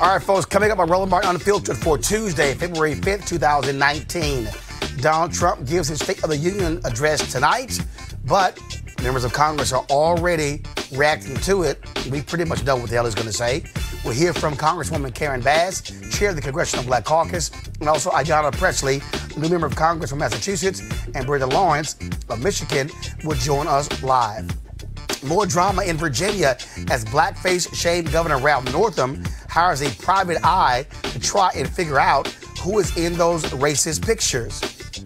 All right, folks, coming up on Roland Unfiltered for Tuesday, February 5th, 2019. Donald Trump gives his State of the Union address tonight, but members of Congress are already reacting to it. We pretty much know what the hell he's going to say. We'll hear from Congresswoman Karen Bass, chair of the Congressional Black Caucus, and also Ayanna Pressley, new member of Congress from Massachusetts, and Brenda Lawrence of Michigan will join us live. More drama in Virginia as blackface shamed Governor Ralph Northam hires a private eye to try and figure out who is in those racist pictures.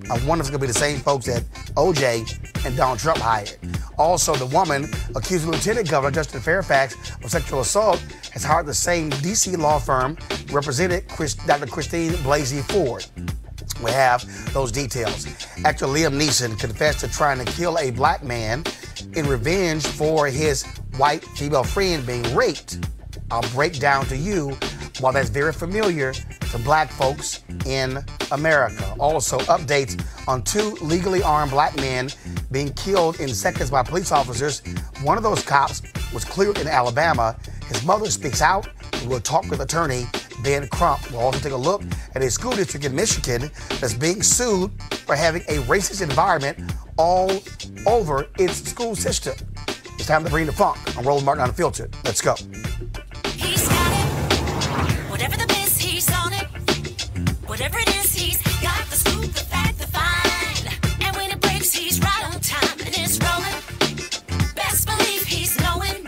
I wonder if it's going to be the same folks that OJ and Donald Trump hired. Also, the woman accusing Lieutenant Governor Justin Fairfax of sexual assault has hired the same D.C. law firm represented Dr. Christine Blasey Ford. We have those details. Actor Liam Neeson confessed to trying to kill a black man in revenge for his white female friend being raped. I'll break down to you why that's very familiar to black folks in America. Also, updates on 2 legally armed black men being killed in seconds by police officers. One of those cops was cleared in Alabama. His mother speaks out, and we'll talk with attorney Ben Crump. We'll also take a look at a school district in Michigan that's being sued for having a racist environment all over its school system. It's time to bring the funk on Roland Martin Unfiltered. Let's go. He's got it. Whatever the biz, he's on it. Whatever it is, he's got the scoop, the fact, the find. And when it breaks, he's right on time and it's rolling. Best believe he's knowing.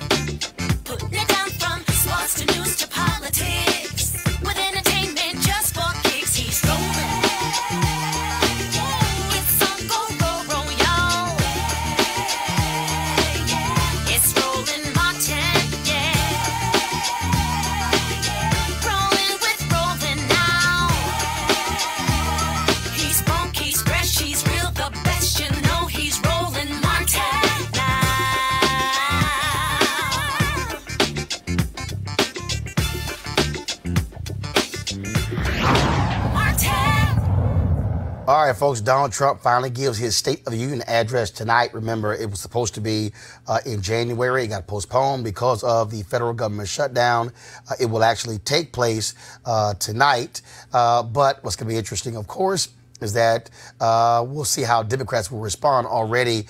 Putting it down from sports to news to politics. With entertainment just for kicks, he's rolling. It's on go, y'all. It's Roland Martin, rolling with Roland now. He's funk, he's fresh, he's real, the best, you know he's Roland Martin now. All right, folks, Donald Trump finally gives his State of the Union address tonight. Remember, it was supposed to be in January. It got postponed because of the federal government shutdown. It will actually take place tonight. But what's going to be interesting, of course, is that we'll see how Democrats will respond. Already,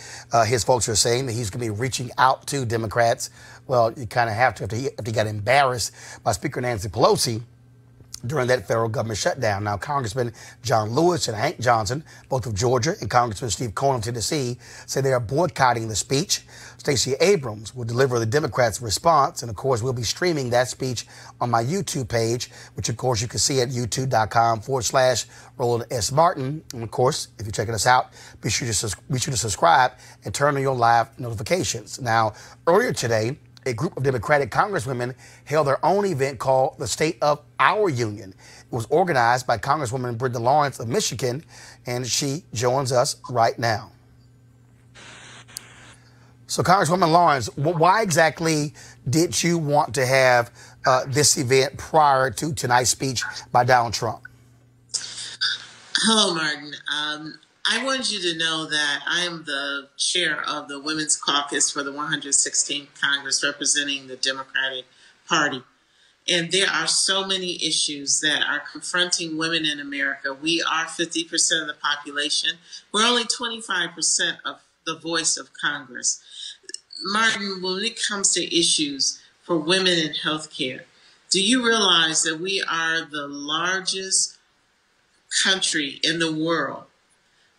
his folks are saying that he's going to be reaching out to Democrats. Well, you kind of have to if he got embarrassed by Speaker Nancy Pelosi during that federal government shutdown. Now, Congressman John Lewis and Hank Johnson, both of Georgia, and Congressman Steve Cohen of Tennessee, say they are boycotting the speech. Stacey Abrams will deliver the Democrats' response, and of course, we'll be streaming that speech on my YouTube page, which of course you can see at youtube.com/Roland S. Martin. And of course, if you're checking us out, be sure to subscribe and turn on your live notifications. Now, earlier today, a group of Democratic congresswomen held their own event called the State of Our Union. It was organized by Congresswoman Brenda Lawrence of Michigan, and she joins us right now. So, Congresswoman Lawrence, why exactly did you want to have this event prior to tonight's speech by Donald Trump? Hello, Martin. I wanted you to know that I am the chair of the Women's Caucus for the 116th Congress representing the Democratic Party. And there are so many issues that are confronting women in America. We are 50% of the population. We're only 25% of the voice of Congress. Martin, when it comes to issues for women in healthcare, do you realize that we are the largest country in the world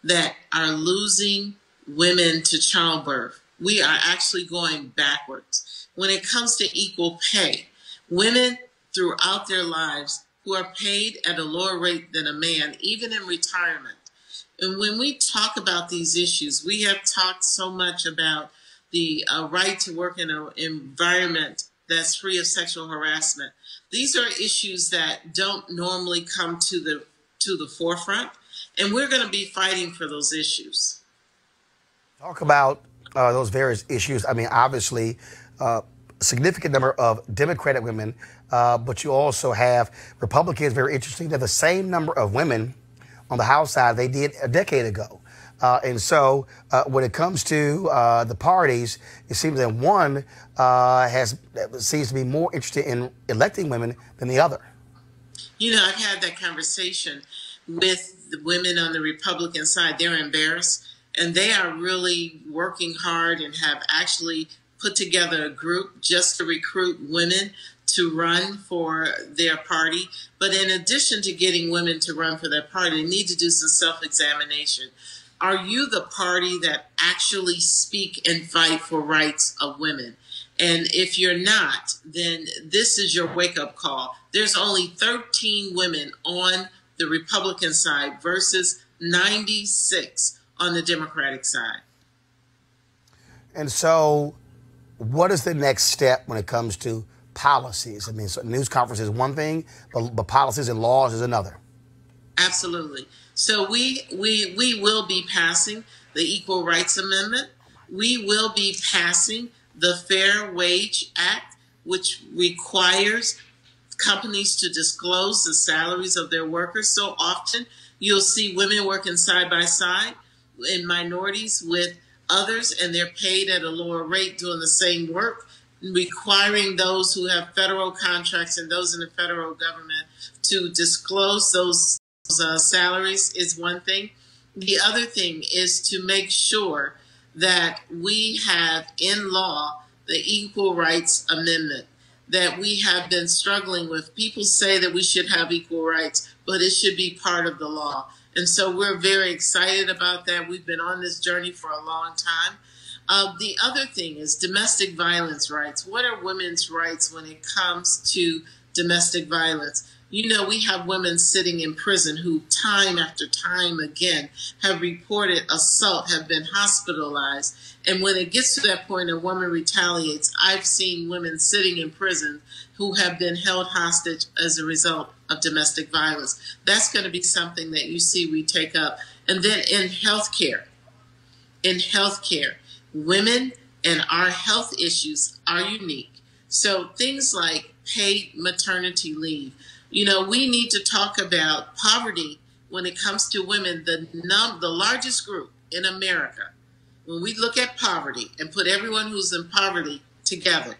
that are losing women to childbirth? We are actually going backwards. When it comes to equal pay, women throughout their lives who are paid at a lower rate than a man, even in retirement. And when we talk about these issues, we have talked so much about the right to work in an environment that's free of sexual harassment. These are issues that don't normally come to the forefront. And we're going to be fighting for those issues. Talk about those various issues. I mean, obviously, a significant number of Democratic women, but you also have Republicans, very interesting. They have the same number of women on the House side they did a decade ago. And so when it comes to the parties, it seems that one seems to be more interested in electing women than the other. You know, I've had that conversation with the women on the Republican side. They're embarrassed, and they are really working hard and have actually put together a group just to recruit women to run for their party. But in addition to getting women to run for their party, they need to do some self-examination. Are you the party that actually speak and fight for rights of women? And if you're not, then this is your wake-up call. There's only 13 women on the Republican side versus 96 on the Democratic side. And so what is the next step when it comes to policies? I mean, so news conference is one thing, but policies and laws is another. Absolutely. So we will be passing the Equal Rights Amendment. We will be passing the Fair Wage Act, which requires companies to disclose the salaries of their workers. So often you'll see women working side by side and minorities with others, and they're paid at a lower rate doing the same work. Requiring those who have federal contracts and those in the federal government to disclose those salaries is one thing. The other thing is to make sure that we have in law the Equal Rights Amendment that we have been struggling with. People say that we should have equal rights, but it should be part of the law. And so we're very excited about that. We've been on this journey for a long time. The other thing is domestic violence rights. What are women's rights when it comes to domestic violence? You know, we have women sitting in prison who time after time again have reported assault, have been hospitalized. And when it gets to that point, a woman retaliates. I've seen women sitting in prison who have been held hostage as a result of domestic violence. That's going to be something that you see we take up. And then in healthcare, women and our health issues are unique. So things like paid maternity leave. You know, we need to talk about poverty when it comes to women. The largest group in America, when we look at poverty and put everyone who's in poverty together,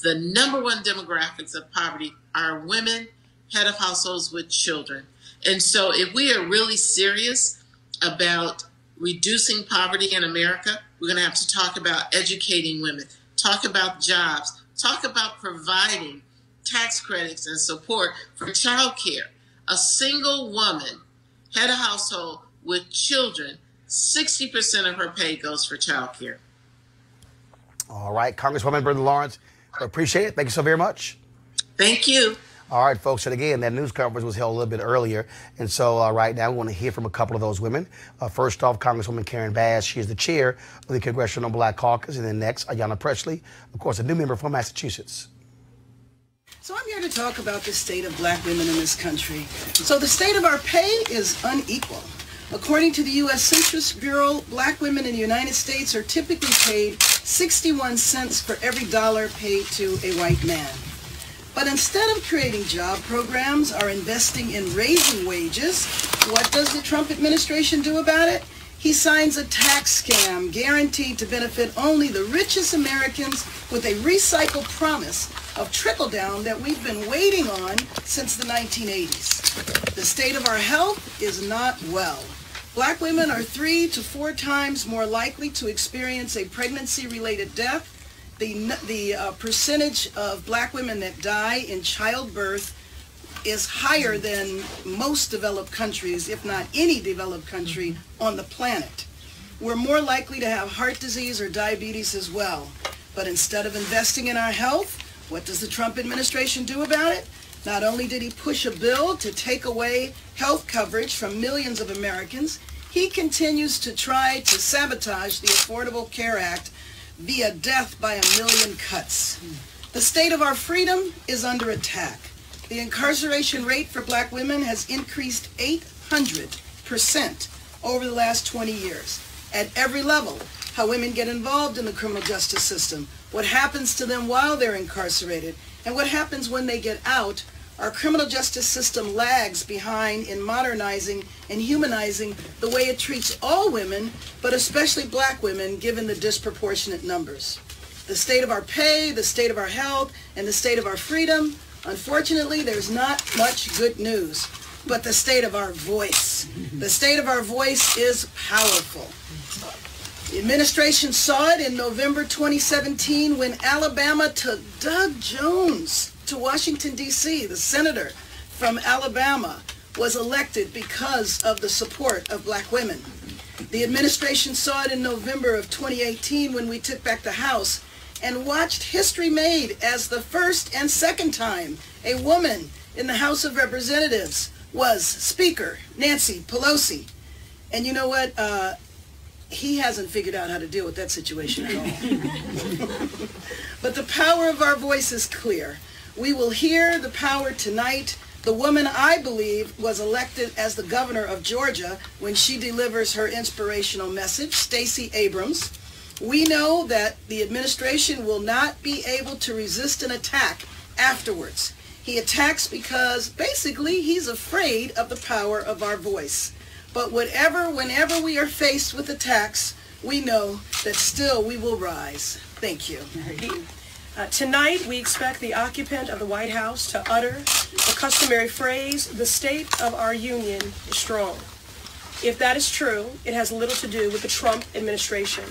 the number one demographics of poverty are women, head of households with children. And so if we are really serious about reducing poverty in America, we're going to have to talk about educating women, talk about jobs, talk about providing tax credits and support for child care. A single woman, head of household with children, 60% of her pay goes for child care. All right, Congresswoman Brenda Lawrence, I appreciate it. Thank you so very much. Thank you. All right, folks, and again, that news conference was held a little bit earlier, and so right now we want to hear from a couple of those women. First off, Congresswoman Karen Bass. She is the chair of the Congressional Black Caucus, and then next, Ayanna Pressley, of course, a new member from Massachusetts. So I'm here to talk about the state of black women in this country. So the state of our pay is unequal. According to the U.S. Census Bureau, black women in the United States are typically paid 61 cents for every dollar paid to a white man. But instead of creating job programs or investing in raising wages, what does the Trump administration do about it? He signs a tax scam guaranteed to benefit only the richest Americans with a recycled promise of trickle-down that we've been waiting on since the 1980s. The state of our health is not well. Black women are 3 to 4 times more likely to experience a pregnancy-related death. The percentage of black women that die in childbirth is higher than most developed countries, if not any developed country on the planet. We're more likely to have heart disease or diabetes as well. But instead of investing in our health, what does the Trump administration do about it? Not only did he push a bill to take away health coverage from millions of Americans, he continues to try to sabotage the Affordable Care Act via death by a million cuts. The state of our freedom is under attack. The incarceration rate for black women has increased 800% over the last 20 years. At every level, how women get involved in the criminal justice system, what happens to them while they're incarcerated, and what happens when they get out. Our criminal justice system lags behind in modernizing and humanizing the way it treats all women, but especially black women, given the disproportionate numbers. The state of our pay, the state of our health, and the state of our freedom Unfortunately, there's not much good news, but the state of our voice. The state of our voice is powerful. The administration saw it in November 2017 when Alabama took Doug Jones to Washington, D.C. The senator from Alabama was elected because of the support of black women. The administration saw it in November of 2018 when we took back the House and watched history made as the first and second time a woman in the House of Representatives was Speaker Nancy Pelosi. And you know what? He hasn't figured out how to deal with that situation at all. But the power of our voice is clear. We will hear the power tonight. The woman I believe was elected as the governor of Georgia when she delivers her inspirational message, Stacey Abrams. We know that the administration will not be able to resist an attack afterwards. He attacks because basically he's afraid of the power of our voice. But whenever we are faced with attacks, we know that still we will rise. Thank you. Tonight, we expect the occupant of the White House to utter the customary phrase, "The state of our union is strong." If that is true, it has little to do with the Trump administration.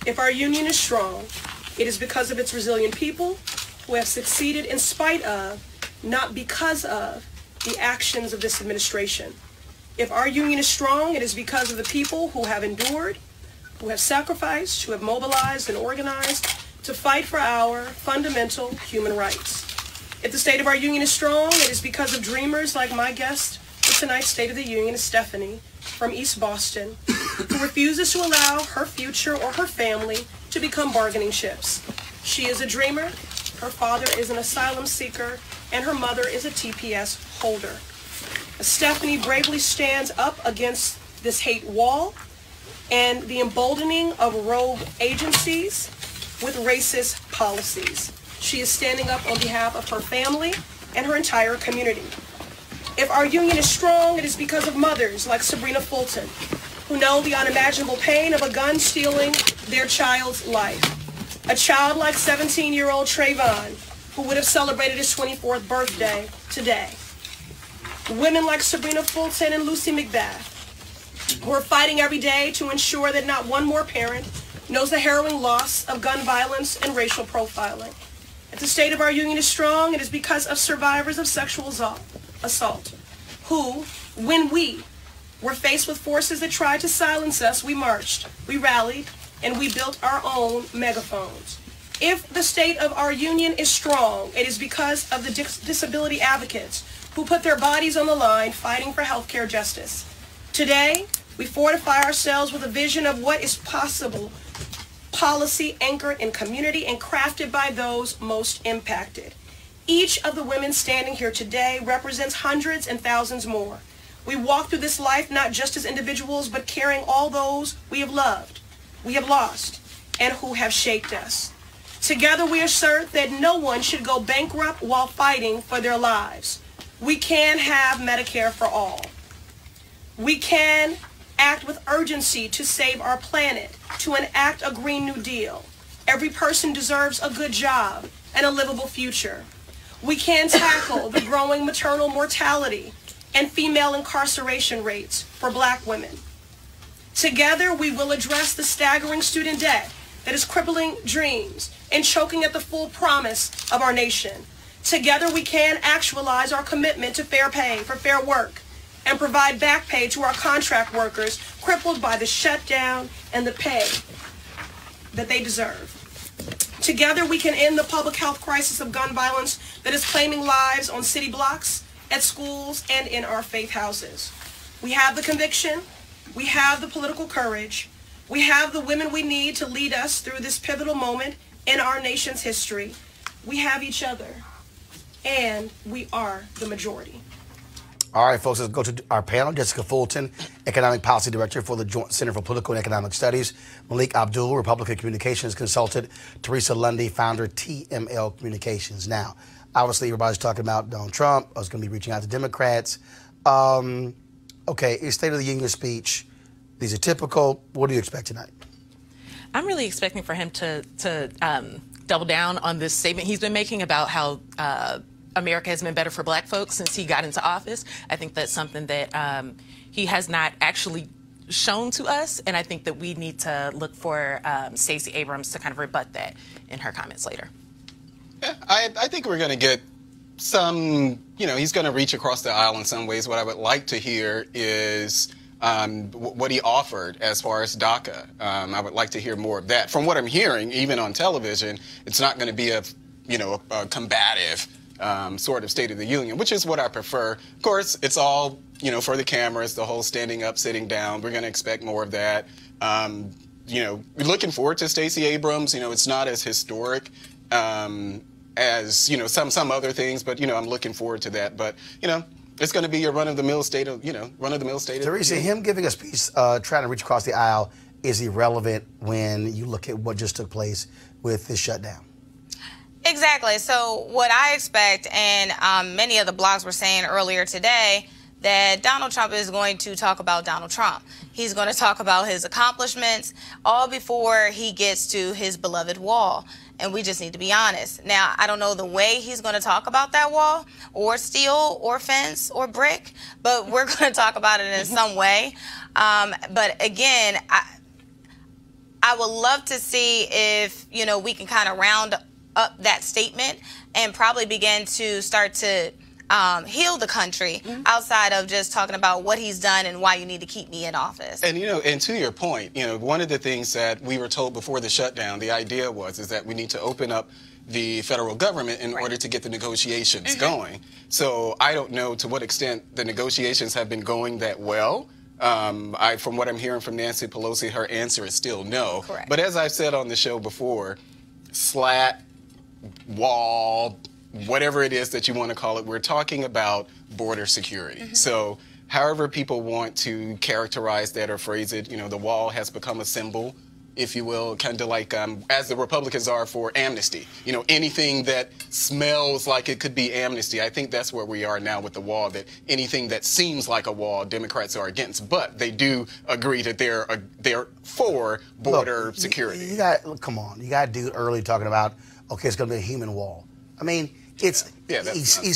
If our union is strong, it is because of its resilient people who have succeeded in spite of, not because of, the actions of this administration. If our union is strong, it is because of the people who have endured, who have sacrificed, who have mobilized and organized to fight for our fundamental human rights. If the state of our union is strong, it is because of dreamers like my guest for tonight's State of the Union, Stephanie from East Boston, who refuses to allow her future or her family to become bargaining chips. She is a dreamer, her father is an asylum seeker, and her mother is a TPS holder. Stephanie bravely stands up against this hate wall and the emboldening of rogue agencies with racist policies. She is standing up on behalf of her family and her entire community. If our union is strong, it is because of mothers like Sabrina Fulton, who know the unimaginable pain of a gun stealing their child's life. A child like 17-year-old Trayvon, who would have celebrated his 24th birthday today. Women like Sabrina Fulton and Lucy McBath, who are fighting every day to ensure that not one more parent knows the harrowing loss of gun violence and racial profiling. If the state of our union is strong, it is because of survivors of sexual assault, who, when we were faced with forces that tried to silence us, we marched, we rallied, and we built our own megaphones. If the state of our union is strong, it is because of the disability advocates who put their bodies on the line fighting for healthcare justice. Today, we fortify ourselves with a vision of what is possible, policy anchored in community and crafted by those most impacted. Each of the women standing here today represents hundreds and thousands more. We walk through this life not just as individuals, but carrying all those we have loved, we have lost, and who have shaped us. Together we assert that no one should go bankrupt while fighting for their lives. We can have Medicare for all. We can act with urgency to save our planet, to enact a Green New Deal. Every person deserves a good job and a livable future. We can tackle the growing maternal mortality and female incarceration rates for Black women. Together, we will address the staggering student debt that is crippling dreams and choking at the full promise of our nation. Together, we can actualize our commitment to fair pay for fair work and provide back pay to our contract workers crippled by the shutdown and the pay that they deserve. Together, we can end the public health crisis of gun violence that is claiming lives on city blocks, at schools, and in our faith houses. We have the conviction, we have the political courage, we have the women we need to lead us through this pivotal moment in our nation's history. We have each other, and we are the majority. All right, folks, let's go to our panel. Jessica Fulton, Economic Policy Director for the Joint Center for Political and Economic Studies. Malik Abdul, Republican Communications Consultant. Teresa Lundy, Founder, TML Communications. Now, obviously, everybody's talking about Donald Trump. I was going to be reaching out to Democrats. Okay, his State of the Union speech. These are typical. What do you expect tonight? I'm really expecting for him to double down on this statement he's been making about how America has been better for black folks since he got into office. I think that's something that he has not actually shown to us, and I think that we need to look for Stacey Abrams to kind of rebut that in her comments later. Yeah, I think we're going to get some, he's going to reach across the aisle in some ways. What I would like to hear is what he offered as far as DACA. I would like to hear more of that. From what I'm hearing, even on television, it's not going to be a combative sort of State of the Union, which is what I prefer. Of course, it's all, for the cameras, the whole standing up, sitting down. We're going to expect more of that. We're looking forward to Stacey Abrams. It's not as historic as, some other things, but, I'm looking forward to that. But, it's going to be a run-of-the-mill state of, Teresa, him giving a speech trying to reach across the aisle is irrelevant when you look at what just took place with this shutdown. Exactly. So what I expect, and many of the blogs were saying earlier today, that Donald Trump is going to talk about Donald Trump. He's going to talk about his accomplishments all before he gets to his beloved wall. And we just need to be honest. Now, I don't know the way he's going to talk about that wall or steel or fence or brick, but we're going to talk about it in some way. But again, I would love to see if, we can kind of round up that statement and probably begin to start to heal the country outside of just talking about what he's done and why you need to keep me in office. And, and to your point, one of the things that we were told before the shutdown, the idea is that we need to open up the federal government in order to get the negotiations going. So I don't know to what extent the negotiations have been going that well. From what I'm hearing from Nancy Pelosi, her answer is still no. Correct. But as I've said on the show before, slat, wall, whatever it is that you want to call it, we're talking about border security. So however people want to characterize that or phrase it, the wall has become a symbol, if you will, kind of like as the Republicans are for amnesty. Anything that smells like it could be amnesty. I think that's where we are now with the wall, that anything that seems like a wall, Democrats are against. But they do agree that they're for border security. Come on. You got a dude early talking about, okay, it's going to be a human wall. I mean, he's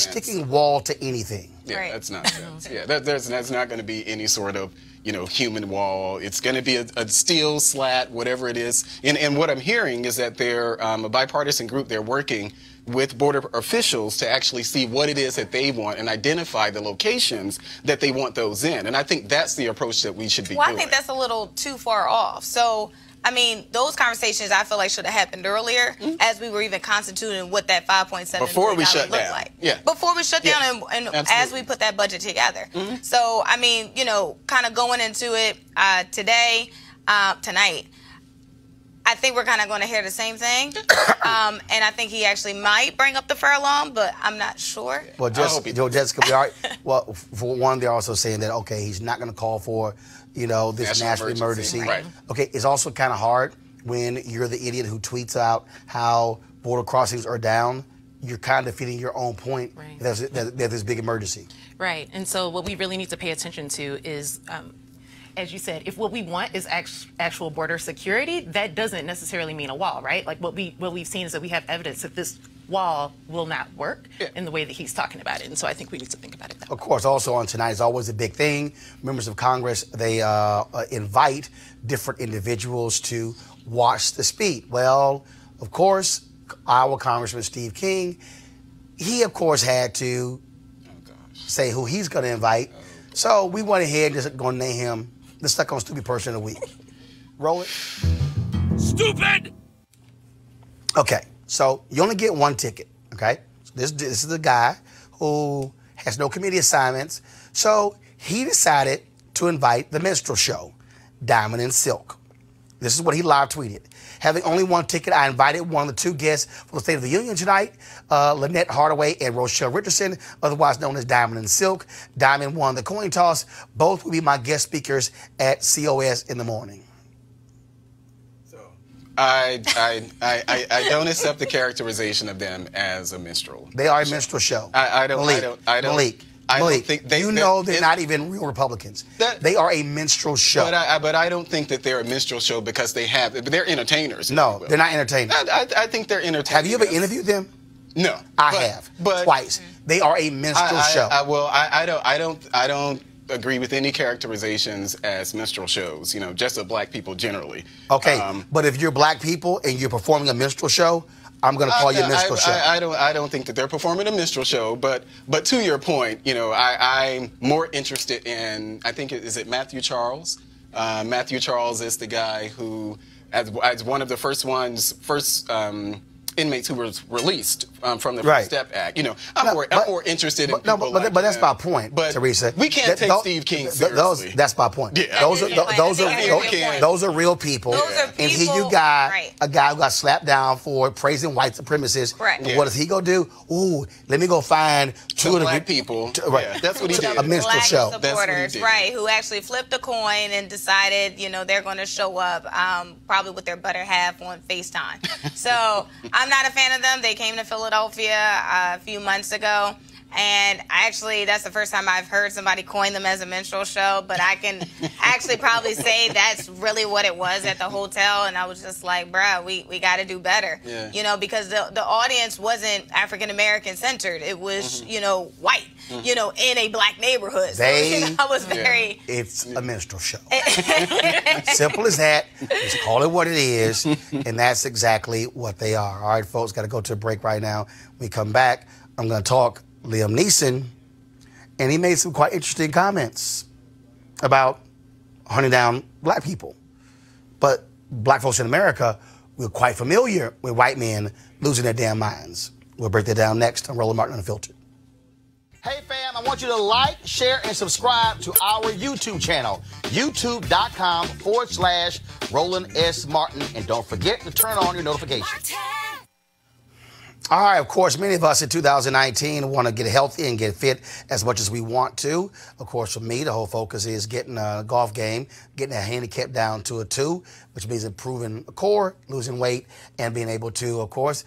sticking wall to anything. Yeah, that's nonsense. Yeah, that's not going to be any sort of, human wall. It's going to be a steel slat, whatever it is. And what I'm hearing is that they're a bipartisan group. They're working with border officials to actually see what it is that they want and identify the locations that they want those in. And I think that's the approach that we should be doing. I think that's a little too far off. So, those conversations I feel like should have happened earlier as we were even constituting what that $5.7 before we shut looked down. like. Yeah. Before we shut down and as we put that budget together. So, kind of going into it tonight, I think we're kind of going to hear the same thing. And I think he actually might bring up the furlong, but I'm not sure. Well, Jessica, well, for one, they're also saying that, okay, he's not going to call for this national emergency. Right. Okay, it's also kind of hard when you're the idiot who tweets out how border crossings are down. You're kind of defeating your own point that there's this big emergency. Right, and so what we really need to pay attention to is, as you said, if what we want is actual border security, that doesn't necessarily mean a wall, right? Like what we've seen is that we have evidence that this wall will not work in the way that he's talking about it. And so I think we need to think about it that way. Of course, also on tonight is always a big thing. Members of Congress, they invite different individuals to watch the speech. Well, of course, Iowa Congressman Steve King, he, of course, had to say who he's going to invite. So we went ahead and just going to name him the Stuck on Stupid Person of the Week. Roland? Stupid! Okay. So you only get one ticket, okay? This is the guy who has no committee assignments. So he decided to invite the minstrel show, Diamond and Silk. This is what he live tweeted. Having only one ticket, I invited one of the two guests for the State of the Union tonight, Lynette Hardaway and Rochelle Richardson, otherwise known as Diamond and Silk. Diamond won the coin toss. Both will be my guest speakers at COS in the morning. I don't accept the characterization of them as a minstrel. They are a minstrel show. I don't think they're not even real Republicans. They are a minstrel show. But I don't think that they're a minstrel show because they're entertainers. No, they're not entertainers. I think they're entertainers. Have you ever interviewed them? No, I have twice. They are a minstrel show. I don't agree with any characterizations as minstrel shows. Just of black people generally. Okay, but if you're black people and you're performing a minstrel show, I'm going to call you a minstrel show. I don't think that they're performing a minstrel show, but to your point, I'm more interested in, I think, is it Matthew Charles? Matthew Charles is the guy who, as one of the first inmates who was released from the First Step Act. I'm more interested in people but that's my point, Teresa. We can't take Steve King seriously. That's my point. Yeah. Those are real people. And here you got a guy who got slapped down for praising white supremacists. Correct. What does he go do? Ooh, let me go find two of the black people. That's what he did. A minstrel black show. supporters, who actually flipped a coin and decided, they're going to show up, probably with their better half on FaceTime. So I'm not a fan of them. They came to Philadelphia a few months ago, and that's the first time I've heard somebody coin them as a minstrel show, but I can actually probably say that's really what it was at the hotel, and I was just like, bruh, we got to do better. Yeah. Because the audience wasn't African-American centered. It was, white, in a black neighborhood. So, I was very... It's a minstrel show. Simple as that. Just call it what it is, and that's exactly what they are. All right, folks, got to go to a break right now. When we come back, I'm going to talk Liam Neeson, and he made some quite interesting comments about hunting down black people. But black folks in America, we're quite familiar with white men losing their damn minds. We'll break that down next on Roland Martin Unfiltered. Hey fam, I want you to like, share, and subscribe to our YouTube channel, youtube.com/Roland S. Martin. And don't forget to turn on your notifications. All right, of course, many of us in 2019 want to get healthy and get fit as much as we want to. Of course, for me, the whole focus is getting a golf game, getting a handicap down to a 2, which means improving a core, losing weight, and being able to, of course,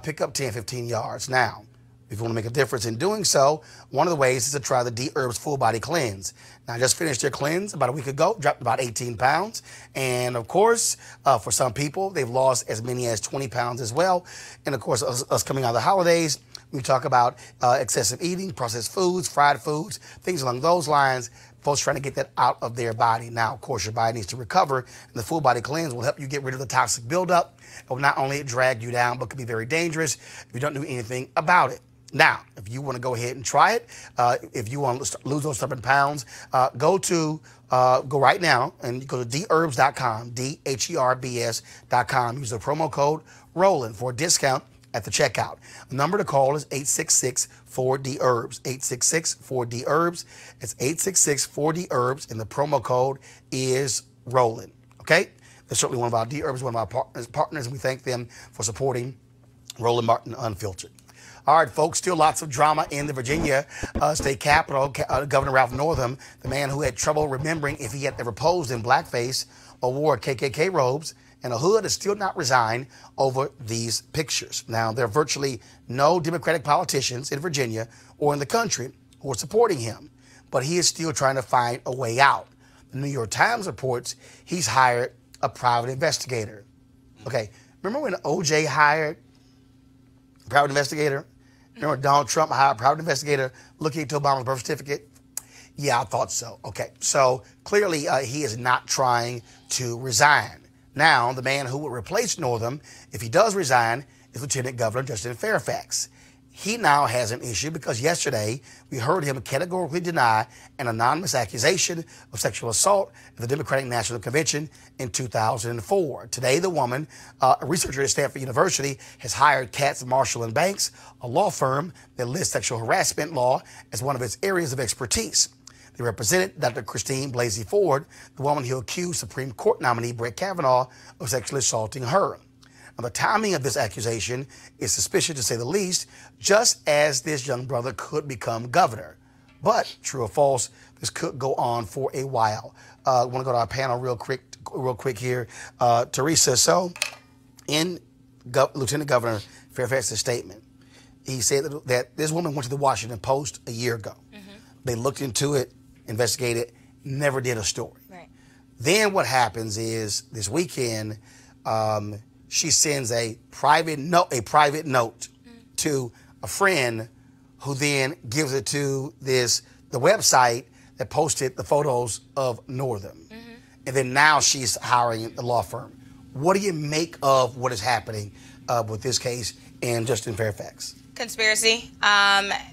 pick up 10, 15 yards. Now, if you want to make a difference in doing so, one of the ways is to try the D-Herbs Full Body Cleanse. Now, I just finished their cleanse about a week ago, dropped about 18 pounds. And, of course, for some people, they've lost as many as 20 pounds as well. And, of course, us coming out of the holidays, we talk about excessive eating, processed foods, fried foods, things along those lines. Folks trying to get that out of their body. Now, of course, your body needs to recover, and the Full Body Cleanse will help you get rid of the toxic buildup. It will not only drag you down, but can be very dangerous if you don't do anything about it. Now, if you want to go ahead and try it, if you want to lose those 7 pounds, go right now and go to deherbs.com, DHERBS.com. Use the promo code ROLAND for a discount at the checkout. The number to call is 866-4DHERBS, 866-4DHERBS. It's 866-4DHERBS, and the promo code is ROLAND. Okay? They're certainly one of our D-Herbs, one of our partners, and we thank them for supporting Roland Martin Unfiltered. All right, folks, still lots of drama in the Virginia state capitol. Governor Ralph Northam, the man who had trouble remembering if he had ever posed in blackface or wore KKK robes and a hood, is still not resigned over these pictures. Now, there are virtually no Democratic politicians in Virginia or in the country who are supporting him, but he is still trying to find a way out. The New York Times reports he's hired a private investigator. Okay, remember when OJ hired a private investigator? Remember Donald Trump hired a private investigator looking into Obama's birth certificate? Yeah, I thought so. Okay, so clearly he is not trying to resign. Now, the man who would replace Northam, if he does resign, is Lieutenant Governor Justin Fairfax. He now has an issue because yesterday we heard him categorically deny an anonymous accusation of sexual assault at the Democratic National Convention in 2004. Today, the woman, a researcher at Stanford University, has hired Katz, Marshall & Banks, a law firm that lists sexual harassment law as one of its areas of expertise. They represented Dr. Christine Blasey Ford, the woman who accused Supreme Court nominee Brett Kavanaugh of sexually assaulting her. Now, the timing of this accusation is suspicious, to say the least, just as this young brother could become governor. But, true or false, this could go on for a while. I want to go to our panel real quick here. Teresa, so in Lieutenant Governor Fairfax's statement, he said that this woman went to the Washington Post a year ago. Mm-hmm. They looked into it, investigated, never did a story. Right. Then what happens is this weekend, she sends a private note to a friend who then gives it to the website that posted the photos of Northam. And then now she's hiring the law firm. What do you make of what is happening with this case and Justin Fairfax? Conspiracy.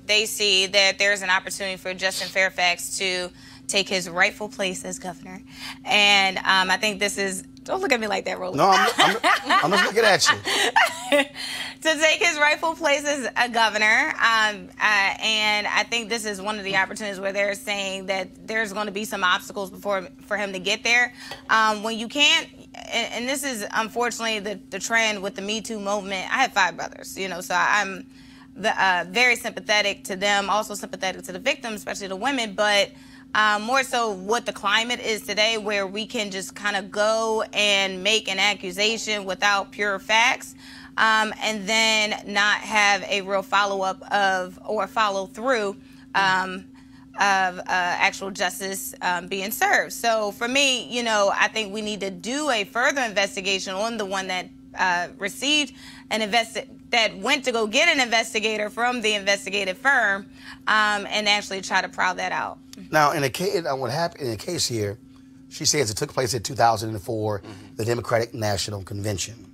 They see that there's an opportunity for Justin Fairfax to take his rightful place as governor. And I think this is, don't look at me like that, Roland. No, I'm just looking at you. To take his rightful place as a governor. And I think this is one of the opportunities where they're saying that there's going to be some obstacles for him to get there. When you can't, and this is unfortunately the trend with the Me Too movement. I have 5 brothers, so I'm very sympathetic to them, also sympathetic to the victims, especially the women, but more so what the climate is today, where we can just kind of go and make an accusation without pure facts, and then not have a real follow-up or follow-through of actual justice being served. So for me, I think we need to do a further investigation on the one that received that went to go get an investigator from the investigative firm, and actually try to prowl that out. Now, in the case, what happened in the case here, she says it took place in 2004, the Democratic National Convention,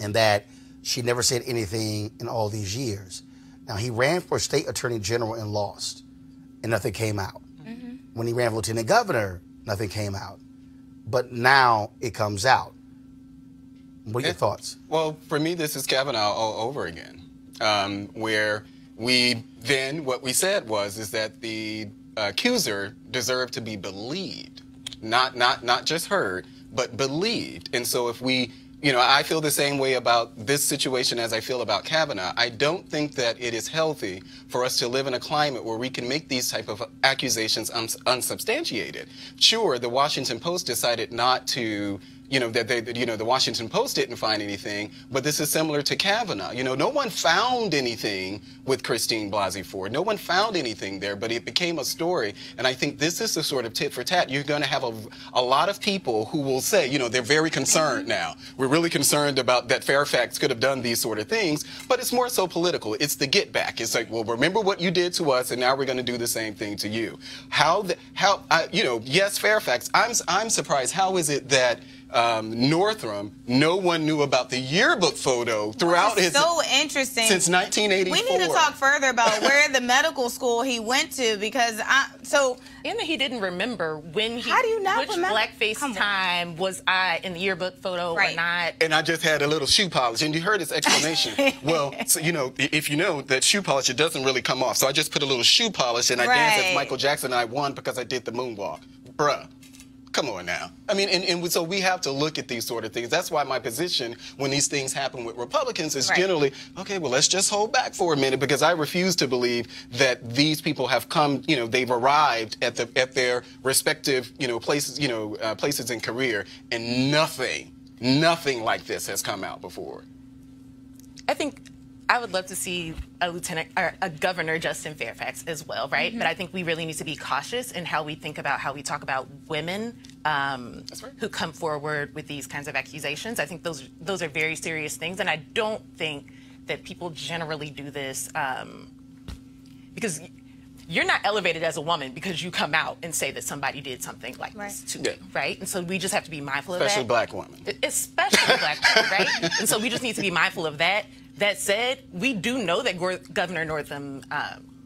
and that she never said anything in all these years. Now, he ran for state attorney general and lost, and nothing came out. When he ran for lieutenant governor, nothing came out. But now it comes out. What are your thoughts? Well, for me, this is Kavanaugh all over again, where what we said is that the accuser deserved to be believed, not just heard, but believed. And so if we, I feel the same way about this situation as I feel about Kavanaugh. I don't think that it is healthy for us to live in a climate where we can make these type of accusations unsubstantiated. Sure, the Washington Post decided not to, the Washington Post didn't find anything, but this is similar to Kavanaugh. No one found anything with Christine Blasey Ford. No one found anything there, but it became a story. And I think this is the sort of tit for tat. You're going to have a lot of people who will say, they're very concerned now. We're really concerned about that Fairfax could have done these sort of things, but it's more so political. It's the get back. It's like, well, remember what you did to us, and now we're going to do the same thing to you. Yes, Fairfax. I'm surprised. How is it that Northam, no one knew about the yearbook photo throughout his... So interesting. Since 1984. We need to talk further about where the medical school he went to, because and he didn't remember when he... How do you not which remember? blackface time was I in the yearbook photo or not? And I just had a little shoe polish, and you heard his explanation. Well, so, if you know that shoe polish, it doesn't really come off. So I just put a little shoe polish, and I danced as Michael Jackson, and I won because I did the moonwalk. Bruh. Come on now. I mean, and so we have to look at these sort of things. That's why my position when these things happen with Republicans is generally, okay, well, let's just hold back for a minute, because I refuse to believe that these people have come, they've arrived at their respective, places, places in career, and nothing like this has come out before. I think I would love to see a Governor Justin Fairfax as well, right? But I think we really need to be cautious in how we talk about women who come forward with these kinds of accusations. I think those are very serious things, and I don't think that people generally do this because you're not elevated as a woman because you come out and say that somebody did something like this to you, right? And so we just have to be mindful of that. Especially black women. Especially black women, right? And so we just need to be mindful of that. That said, we do know that Governor Northam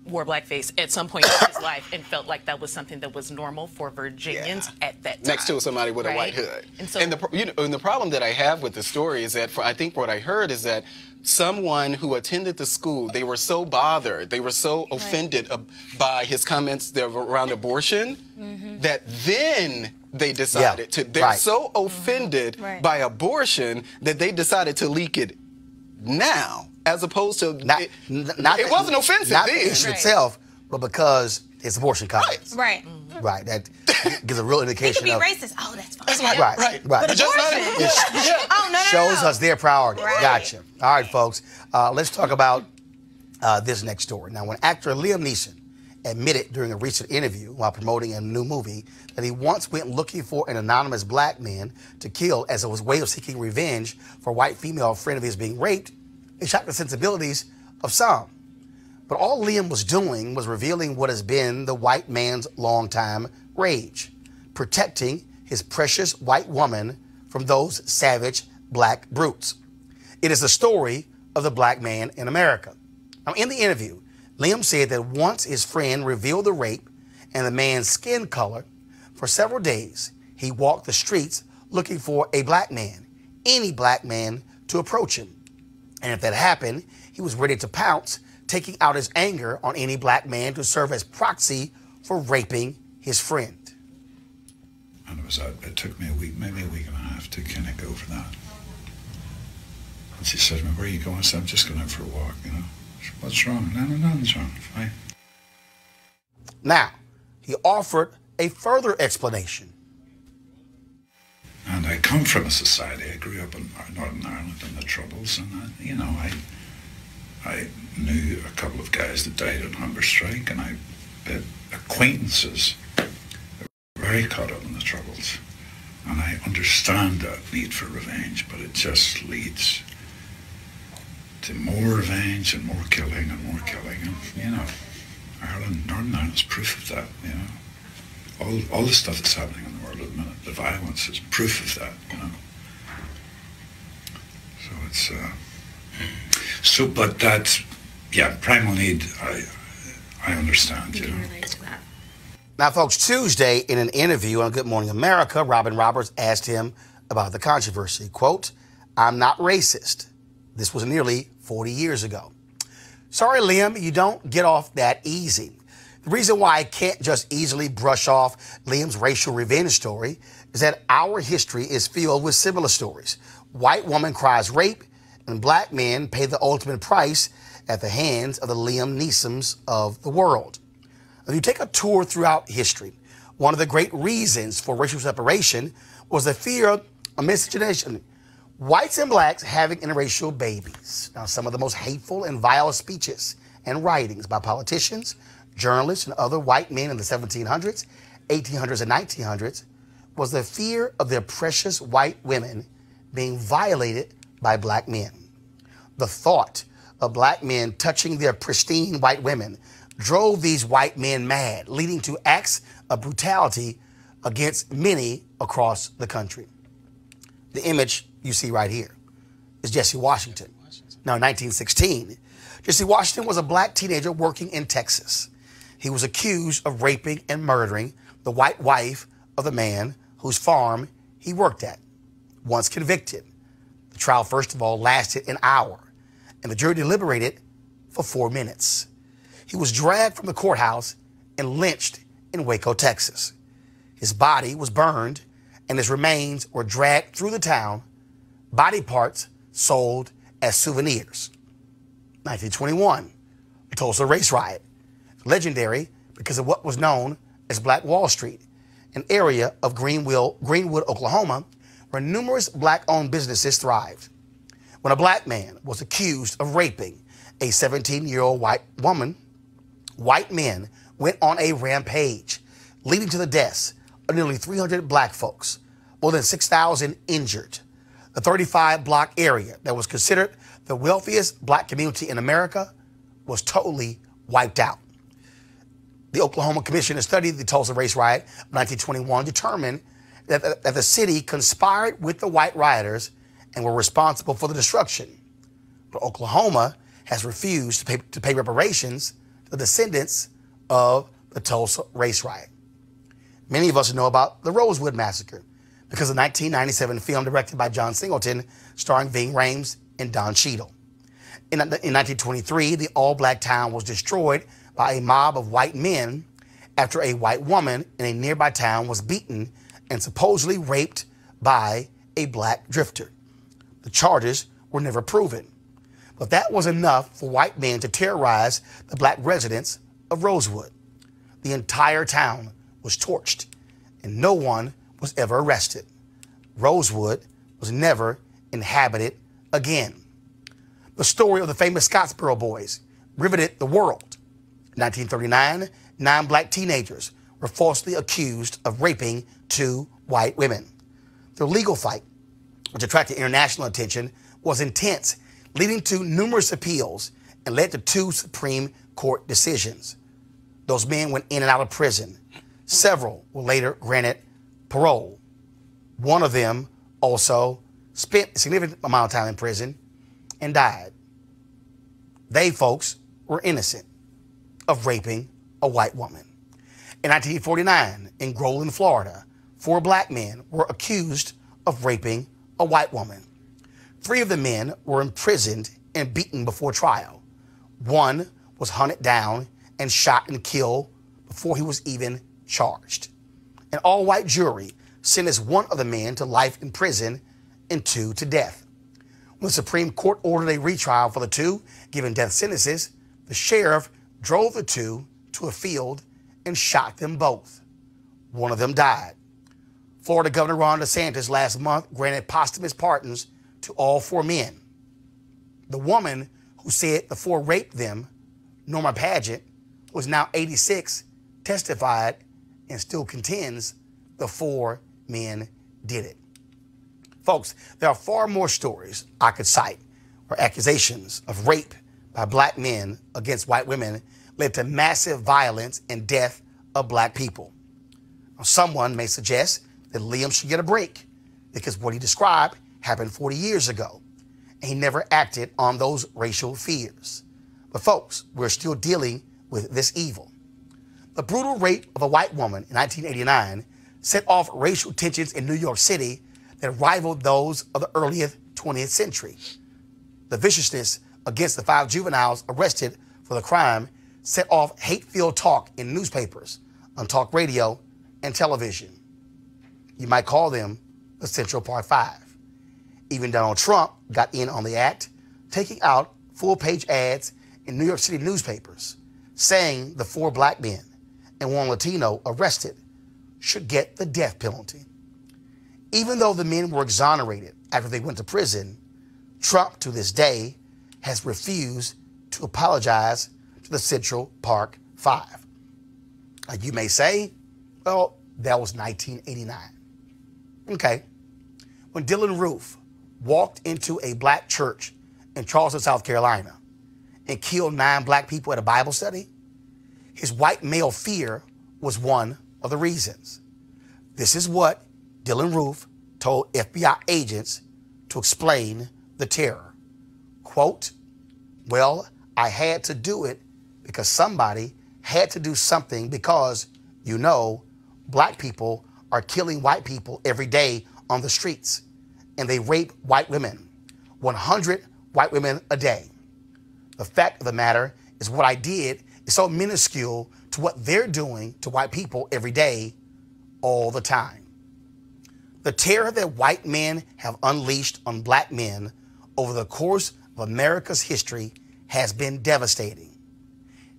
wore blackface at some point in his life and felt like that was something that was normal for Virginians at that time. Next to somebody with a white hood. And the problem that I have with the story is that I think what I heard is that someone who attended the school, they were so bothered, they were so offended by his comments around abortion that then they decided to. They're so offended by abortion that they decided to leak it now, as opposed to it wasn't offensive. Not the issue itself, but because it's abortion comments. Right. Right. That gives a real indication. It could be racist. Oh, that's fine. Right. But abortion. Shows us their priority. Gotcha. All right, folks. Let's talk about this next story. Now, when actor Liam Neeson admitted during a recent interview while promoting a new movie that he once went looking for an anonymous black man to kill as a way of seeking revenge for a white female friend of his being raped, it shocked the sensibilities of some. But all Liam was doing was revealing what has been the white man's longtime rage, protecting his precious white woman from those savage black brutes. It is the story of the black man in America. Now, in the interview, Liam said that once his friend revealed the rape and the man's skin color, for several days, he walked the streets looking for a black man, any black man, to approach him. And if that happened, he was ready to pounce, taking out his anger on any black man to serve as proxy for raping his friend. And it took me a week, maybe a week and a half to kind of go for that. And she said, "Where are you going?" I said, "I'm just going out for a walk, you know." She said, "What's wrong?" "No, nothing's wrong, fine." Now, he offered a further explanation. And I come from a society, I grew up in Northern Ireland in the Troubles, and I knew a couple of guys that died on hunger strike, and I had acquaintances that were very caught up in the Troubles. And I understand that need for revenge, but it just leads to more revenge and more killing and more killing. And, you know, Ireland, Northern Ireland's proof of that, you know. All the stuff that's happening in the world at the minute, the violence is proof of that, you know. So it's, but that's, yeah, primal need, I understand, you know. Now, folks, Tuesday in an interview on Good Morning America, Robin Roberts asked him about the controversy. Quote, "I'm not racist." This was nearly 40 years ago. Sorry, Liam, you don't get off that easy. The reason why I can't just easily brush off Liam's racial revenge story is that our history is filled with similar stories. White woman cries rape, and black men pay the ultimate price at the hands of the Liam Neesons of the world. If you take a tour throughout history, one of the great reasons for racial separation was the fear of miscegenation. Whites and blacks having interracial babies. Now, some of the most hateful and vile speeches and writings by politicians, journalists, and other white men in the 1700s, 1800s, and 1900s was the fear of their precious white women being violated by black men. The thought of black men touching their pristine white women drove these white men mad, leading to acts of brutality against many across the country. The image you see right here is Jesse Washington. Now, in 1916, Jesse Washington was a black teenager working in Texas. He was accused of raping and murdering the white wife of the man whose farm he worked at. Once convicted, the trial, first of all, lasted an hour, and the jury deliberated for 4 minutes. He was dragged from the courthouse and lynched in Waco, Texas. His body was burned, and his remains were dragged through the town, body parts sold as souvenirs. 1921, the Tulsa race riot, legendary because of what was known as Black Wall Street, an area of Greenwood, Oklahoma, where numerous black-owned businesses thrived. When a black man was accused of raping a 17-year-old white woman, white men went on a rampage, leading to the deaths of nearly 300 black folks, more than 6,000 injured. The 35-block area that was considered the wealthiest black community in America was totally wiped out. The Oklahoma Commission that studied the Tulsa race riot of 1921 determined that the city conspired with the white rioters and were responsible for the destruction. But Oklahoma has refused to pay reparations to the descendants of the Tulsa race riot. Many of us know about the Rosewood Massacre because of the 1997 film directed by John Singleton starring Ving Rhames and Don Cheadle. In 1923, the all-black town was destroyed by a mob of white men after a white woman in a nearby town was beaten and supposedly raped by a black drifter. The charges were never proven, but that was enough for white men to terrorize the black residents of Rosewood. The entire town was torched, and no one was ever arrested. Rosewood was never inhabited again. The story of the famous Scottsboro Boys riveted the world. In 1939, 9 black teenagers were falsely accused of raping 2 white women. Their legal fight, which attracted international attention, was intense, leading to numerous appeals and led to 2 Supreme Court decisions. Those men went in and out of prison. Several were later granted parole. One of them also spent a significant amount of time in prison and died. They, folks, were innocent of raping a white woman. In 1949, in Roland, Florida, 4 black men were accused of raping a white woman. 3 of the men were imprisoned and beaten before trial. 1 was hunted down and shot and killed before he was even charged. An all-white jury sentenced 1 of the men to life in prison and 2 to death. When the Supreme Court ordered a retrial for the 2 given death sentences, the sheriff drove the 2 to a field and shot them both. 1 of them died. Florida Governor Ron DeSantis last month granted posthumous pardons to all 4 men. The woman who said the 4 raped them, Norma Paget, was now 86, testified and still contends the 4 men did it. Folks, there are far more stories I could cite where accusations of rape by black men against white women led to massive violence and death of black people. Now, someone may suggest that Liam should get a break because what he described happened 40 years ago, and he never acted on those racial fears. But folks, we're still dealing with this evil. The brutal rape of a white woman in 1989 set off racial tensions in New York City that rivaled those of the early 20th century. The viciousness against the 5 juveniles arrested for the crime set off hate-filled talk in newspapers, on talk radio, and television. You might call them the Central Park 5. Even Donald Trump got in on the act, taking out full-page ads in New York City newspapers saying the 4 black men and 1 Latino arrested should get the death penalty. Even though the men were exonerated after they went to prison, Trump, to this day, has refused to apologize to the Central Park 5. You may say, well, that was 1989. Okay. When Dylann Roof walked into a black church in Charleston, South Carolina, and killed 9 black people at a Bible study, his white male fear was one of the reasons. This is what Dylann Roof told FBI agents to explain the terror. Quote, well, I had to do it because somebody had to do something because, you know, black people are killing white people every day on the streets, and they rape white women, 100 white women a day. The fact of the matter is what I did is so minuscule to what they're doing to white people every day, all the time. The terror that white men have unleashed on black men over the course of America's history has been devastating.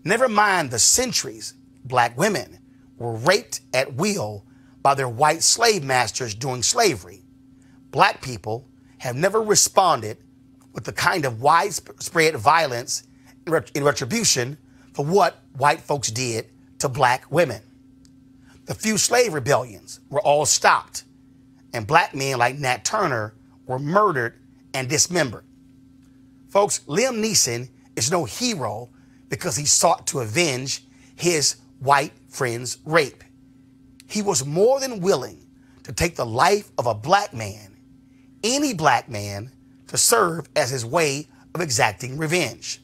Never mind the centuries black women were raped at will by their white slave masters during slavery. Black people have never responded with the kind of widespread violence in retribution for what white folks did to black women. The few slave rebellions were all stopped, and black men like Nat Turner were murdered and dismembered. Folks, Liam Neeson is no hero because he sought to avenge his white friend's rape. He was more than willing to take the life of a black man, any black man, to serve as his way of exacting revenge.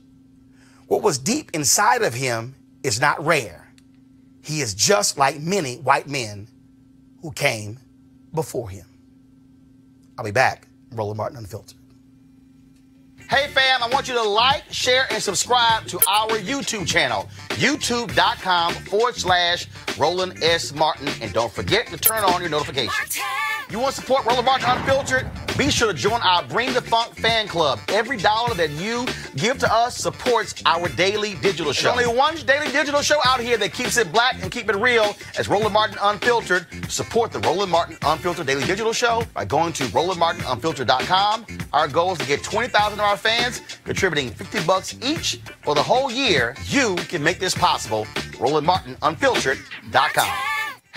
What was deep inside of him is not rare. He is just like many white men who came before him. I'll be back. Roland Martin Unfiltered. Hey fam, I want you to like, share, and subscribe to our YouTube channel, youtube.com/Roland S. Martin. And don't forget to turn on your notifications. You want to support Roland Martin Unfiltered? Be sure to join our Bring the Funk fan club. Every dollar that you give to us supports our daily digital show. There's only one daily digital show out here that keeps it black and keep it real as Roland Martin Unfiltered. Support the Roland Martin Unfiltered daily digital show by going to RolandMartinUnfiltered.com. Our goal is to get 20,000 of our fans contributing $50 each for the whole year. You can make this possible. RolandMartinUnfiltered.com.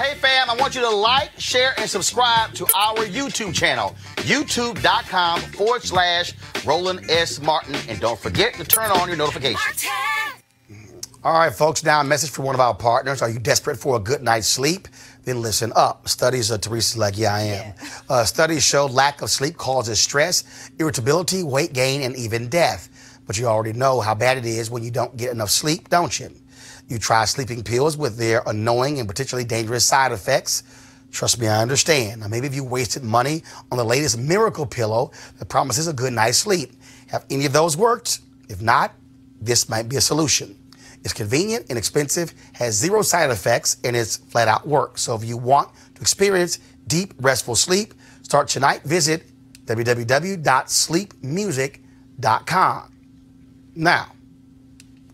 Hey fam, I want you to like, share, and subscribe to our YouTube channel, youtube.com/Roland S. Martin. And don't forget to turn on your notifications. All right, folks, now a message from one of our partners. Are you desperate for a good night's sleep? Then listen up. Studies, Teresa's like, yeah, I am. Studies show lack of sleep causes stress, irritability, weight gain, and even death. But you already know how bad it is when you don't get enough sleep, don't you? You try sleeping pills with their annoying and potentially dangerous side effects. Trust me, I understand. Now, maybe if you wasted money on the latest miracle pillow that promises a good night's sleep. Have any of those worked? If not, this might be a solution. It's convenient, inexpensive, has zero side effects, and it's flat out work. So if you want to experience deep, restful sleep, start tonight. Visit www.sleepmusic.com. Now,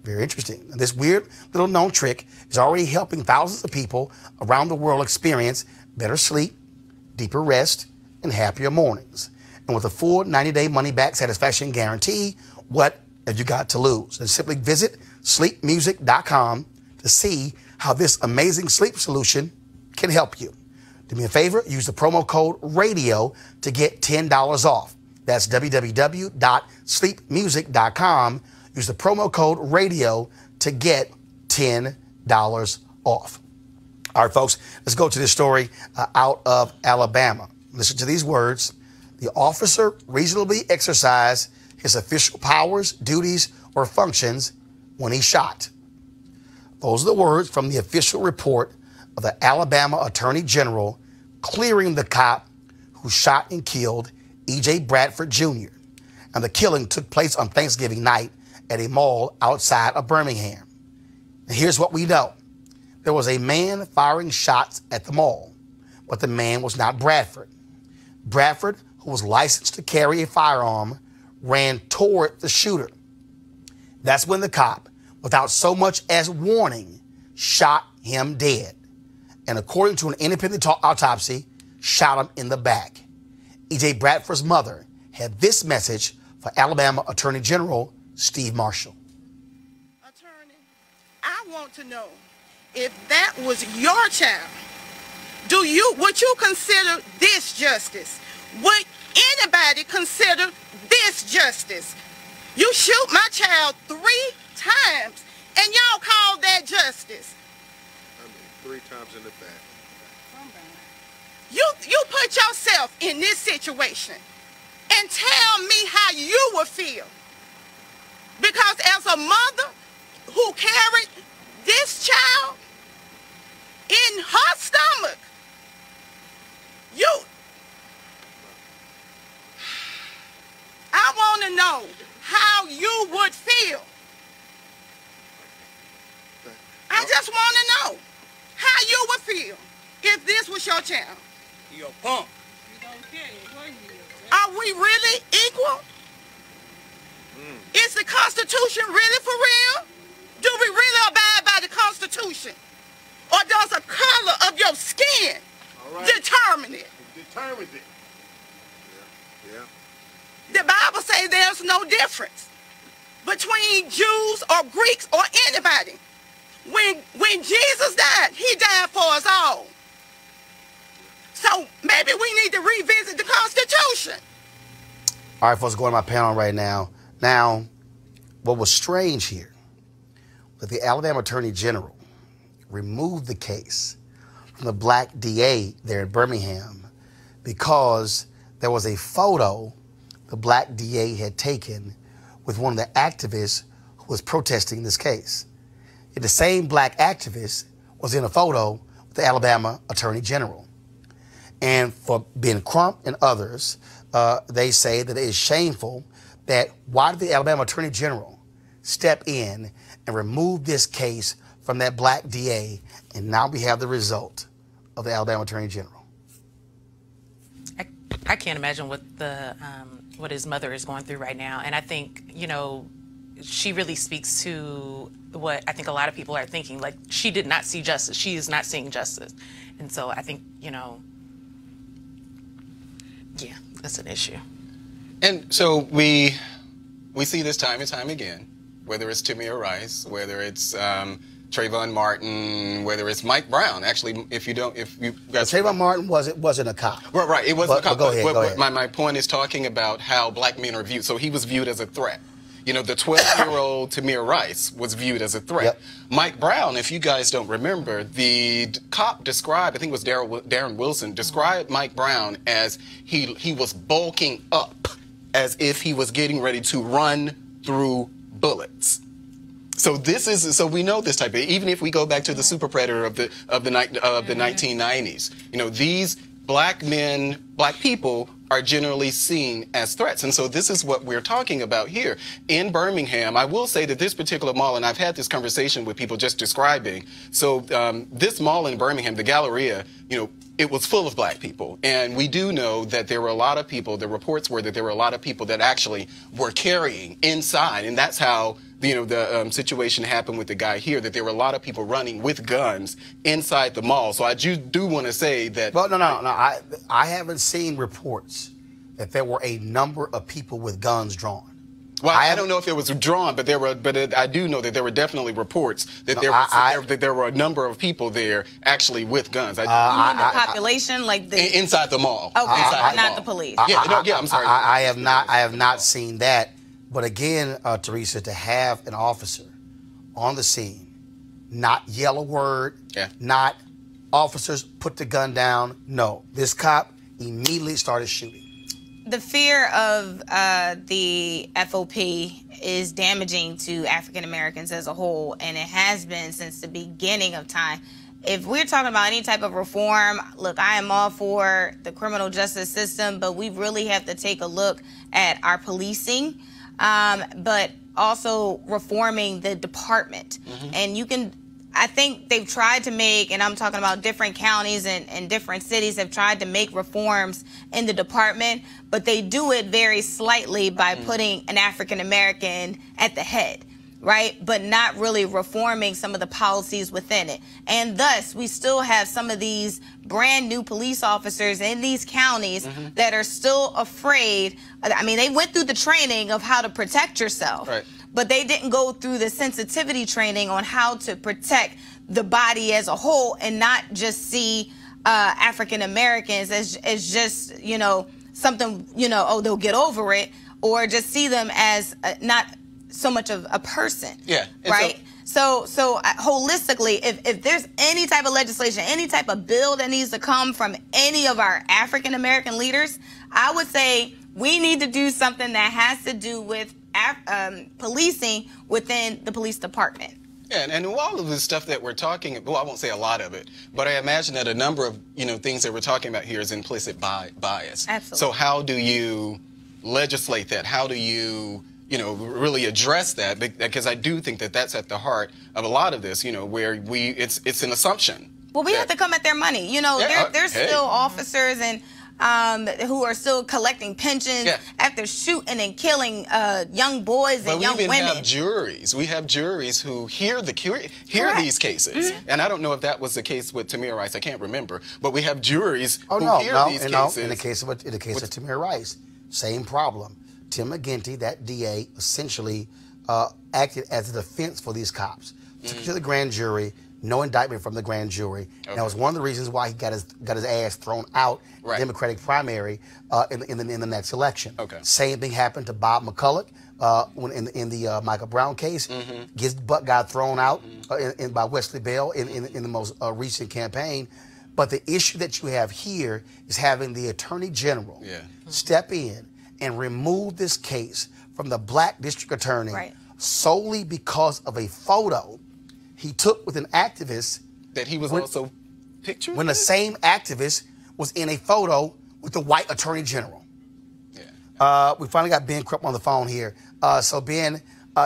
very interesting. This weird little known trick is already helping thousands of people around the world experience better sleep, deeper rest, and happier mornings. And with a full 90-day money-back satisfaction guarantee, what have you got to lose? And simply visit sleepmusic.com to see how this amazing sleep solution can help you. Do me a favor, use the promo code RADIO to get $10 off. That's www.sleepmusic.com. Use the promo code RADIO to get $10 off. All right, folks, let's go to this story out of Alabama. Listen to these words. The officer reasonably exercised his official powers, duties, or functions when he shot. Those are the words from the official report of the Alabama Attorney General clearing the cop who shot and killed E.J. Bradford Jr. And the killing took place on Thanksgiving night at a mall outside of Birmingham. And here's what we know. There was a man firing shots at the mall, but the man was not Bradford. Bradford, who was licensed to carry a firearm, ran toward the shooter. That's when the cop, without so much as warning, shot him dead. And according to an independent autopsy, shot him in the back. E.J. Bradford's mother had this message for Alabama Attorney General Steve Marshall. Attorney, I want to know, if that was your child, would you consider this justice? Would anybody consider this justice? You shoot my child 3 times and y'all call that justice. I mean, 3 times in the back. You put yourself in this situation and tell me how you would feel. Because as a mother who carried this child in her stomach, I want to know how you would feel. I just want to know how you would feel if this was your child. You're a punk. Are we really equal? Is the Constitution really for real? Do we really abide by the Constitution? Or does the color of your skin determine it? It determines it. Yeah. The Bible says there's no difference between Jews or Greeks or anybody. When Jesus died, he died for us all. So maybe we need to revisit the Constitution. All right, folks, going to my panel right now. Now, what was strange here was the Alabama Attorney General removed the case from the black DA there in Birmingham because there was a photo the black DA had taken with one of the activists who was protesting this case. And the same black activist was in a photo with the Alabama Attorney General. And for Ben Crump and others, they say that it is shameful that why did the Alabama Attorney General step in and remove this case from that black DA, and now we have the result of the Alabama Attorney General. I can't imagine what what his mother is going through right now, and I think, you know, she really speaks to what I think a lot of people are thinking. Like, she did not see justice. She is not seeing justice, and so I think, you know, yeah, that's an issue. And so we see this time and time again, whether it's Tamir Rice, whether it's Trayvon Martin, whether it's Mike Brown. Actually, if you guys, Trayvon Martin wasn't a cop. Right, it wasn't a cop. Go ahead. My point is talking about how black men are viewed. So he was viewed as a threat. You know, the 12-year-old Tamir Rice was viewed as a threat. Yep. Mike Brown, if you guys don't remember, the cop described, I think it was Darren Wilson, described Mike Brown as he was bulking up as if he was getting ready to run through bullets. So we know this type of, even if we go back to the super predator of the 1990s, you know, these black people are generally seen as threats. And so this is what we're talking about here. In Birmingham, I will say that this particular mall, and I've had this conversation with people just describing, so this mall in Birmingham, the Galleria, you know, it was full of black people. And we do know that there were a lot of people, the reports were that there were a lot of people that actually were carrying inside. And that's how, you know, the situation happened with the guy here, that there were a lot of people running with guns inside the mall. So I do want to say that... Well, no. I haven't seen reports that there were a number of people with guns drawn. Well, I don't know if it was drawn, but I do know that there were definitely reports that there were a number of people there actually with guns. You mean the population, like the inside the mall? Okay, not the police. I'm sorry. I have not seen that. But again, Teresa, to have an officer on the scene, not yell a word, not officers put the gun down. No, this cop immediately started shooting. The fear of the FOP is damaging to African Americans as a whole, and it has been since the beginning of time. If we're talking about any type of reform, look, I am all for the criminal justice system, but we really have to take a look at our policing, but also reforming the department. And I think they've tried to make, and I'm talking about different counties and different cities have tried to make reforms in the department, but they do it very slightly by putting an African American at the head, right? But not really reforming some of the policies within it. And thus, we still have some of these brand new police officers in these counties that are still afraid. I mean, they went through the training of how to protect yourself. Right. But they didn't go through the sensitivity training on how to protect the body as a whole and not just see African Americans as just, you know, something, you know, oh, they'll get over it, or just see them as not so much of a person. Yeah. Right? So holistically, if there's any type of legislation, any type of bill that needs to come from any of our African American leaders, I would say we need to do something that has to do with policing within the police department. Yeah, and all of the stuff that we're talking, well, I won't say a lot of it, but I imagine that a number of, you know, things that we're talking about here is implicit bias. Absolutely. So how do you legislate that? How do you, you know, really address that? Because I do think that that's at the heart of a lot of this, you know, where it's an assumption. Well, we have to come at their money. You know, there's still officers and who are still collecting pensions after shooting and killing young boys and young women. We have juries. We have juries who hear these cases. And I don't know if that was the case with Tamir Rice. I can't remember. But we have juries who hear these cases. In the case of Tamir Rice, same problem. Tim McGinty, that DA, essentially acted as a defense for these cops. Took it to the grand jury. No indictment from the grand jury. Okay. That was one of the reasons why he got his ass thrown out in the Democratic primary in the next election. Okay. Same thing happened to Bob McCulloch when in the Michael Brown case. His butt got thrown out by Wesley Bell in the most recent campaign. But the issue that you have here is having the Attorney General step in and remove this case from the black district attorney solely because of a photo he took with an activist that he was also pictured when the same activist was in a photo with the white attorney general. We finally got Ben Krupp on the phone here. So Ben,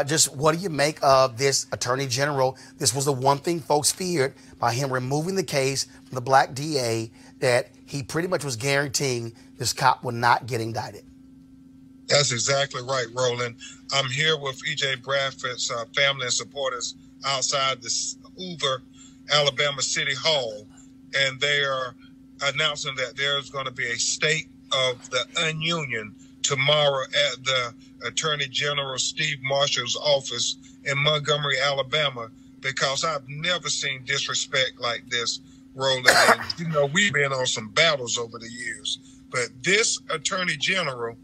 just what do you make of this attorney general? This was the one thing folks feared by him removing the case from the black DA, that he pretty much was guaranteeing this cop would not get indicted. That's exactly right, Roland. I'm here with E.J. Bradford's family and supporters outside the Hoover, Alabama City Hall, and they are announcing that there's going to be a state of the union tomorrow at the Attorney General Steve Marshall's office in Montgomery, Alabama, because I've never seen disrespect like this, Roland. And, you know, we've been on some battles over the years, but this Attorney General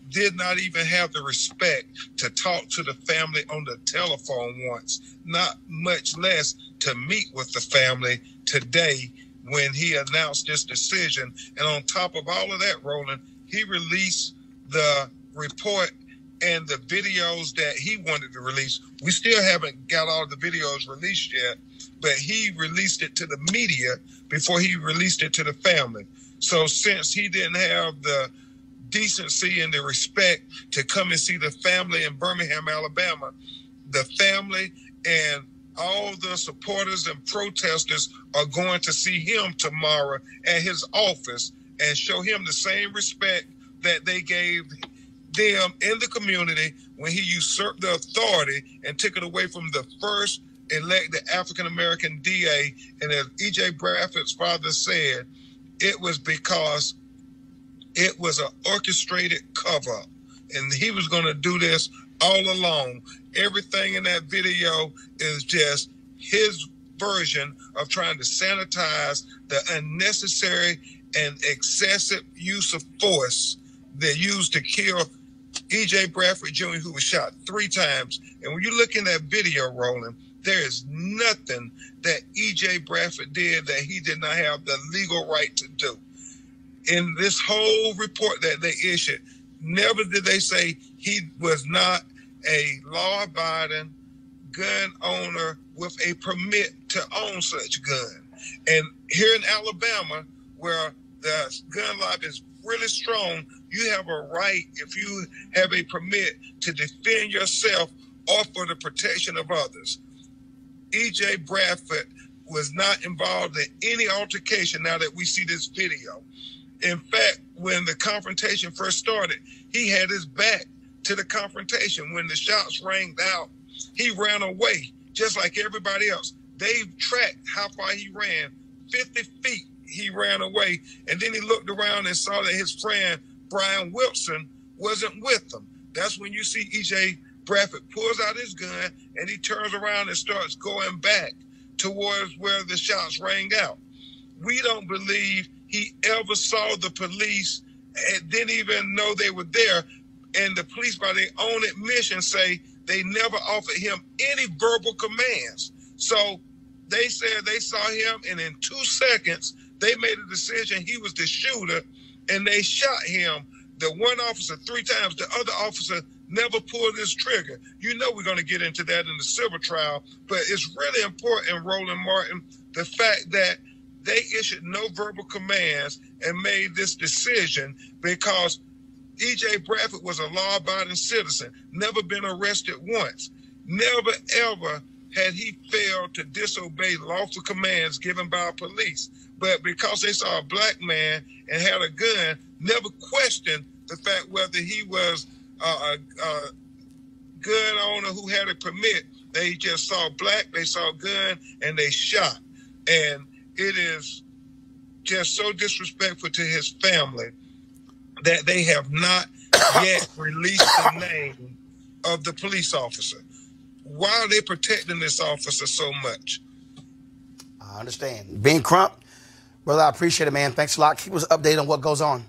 did not even have the respect to talk to the family on the telephone once, not much less to meet with the family today when he announced this decision. And on top of all of that, Roland, he released the report and the videos that he wanted to release. We still haven't got all the videos released yet, but he released it to the media before he released it to the family. So since he didn't have the decency and the respect to come and see the family in Birmingham, Alabama, the family and all the supporters and protesters are going to see him tomorrow at his office and show him the same respect that they gave them in the community when he usurped the authority and took it away from the first elected African-American DA. And as E.J. Bradford's father said, it was because it was an orchestrated cover-up. And he was going to do this all along. Everything in that video is just his version of trying to sanitize the unnecessary and excessive use of force they used to kill E.J. Bradford Jr., who was shot 3 times. And when you look in that video, Roland, there is nothing that E.J. Bradford did that he did not have the legal right to do. In this whole report that they issued, never did they say he was not a law-abiding gun owner with a permit to own such gun. And here in Alabama, where the gun lobby is really strong, you have a right, if you have a permit, to defend yourself or for the protection of others. E.J. Bradford was not involved in any altercation now that we see this video. In fact, when the confrontation first started, he had his back to the confrontation. When the shots rang out, he ran away, just like everybody else. They tracked how far he ran. 50 feet he ran away, and then he looked around and saw that his friend, Brian Wilson, wasn't with him. That's when you see E.J. Bradford pulls out his gun, and he turns around and starts going back towards where the shots rang out. We don't believe he ever saw the police and didn't even know they were there. And the police, by their own admission, say they never offered him any verbal commands. So they said they saw him, and in 2 seconds, they made a decision he was the shooter, and they shot him. The one officer 3 times, the other officer never pulled his trigger. You know we're going to get into that in the civil trial, but it's really important, Roland Martin, the fact that they issued no verbal commands and made this decision because E.J. Bradford was a law-abiding citizen, never been arrested once. Never, ever had he failed to disobey lawful commands given by police. But because they saw a black man and had a gun, never questioned the fact whether he was a gun owner who had a permit. They just saw black, they saw a gun, and they shot. And it is just so disrespectful to his family that they have not yet released the name of the police officer. Why are they protecting this officer so much? I understand. Ben Crump, brother, I appreciate it, man. Thanks a lot. Keep us updated on what goes on.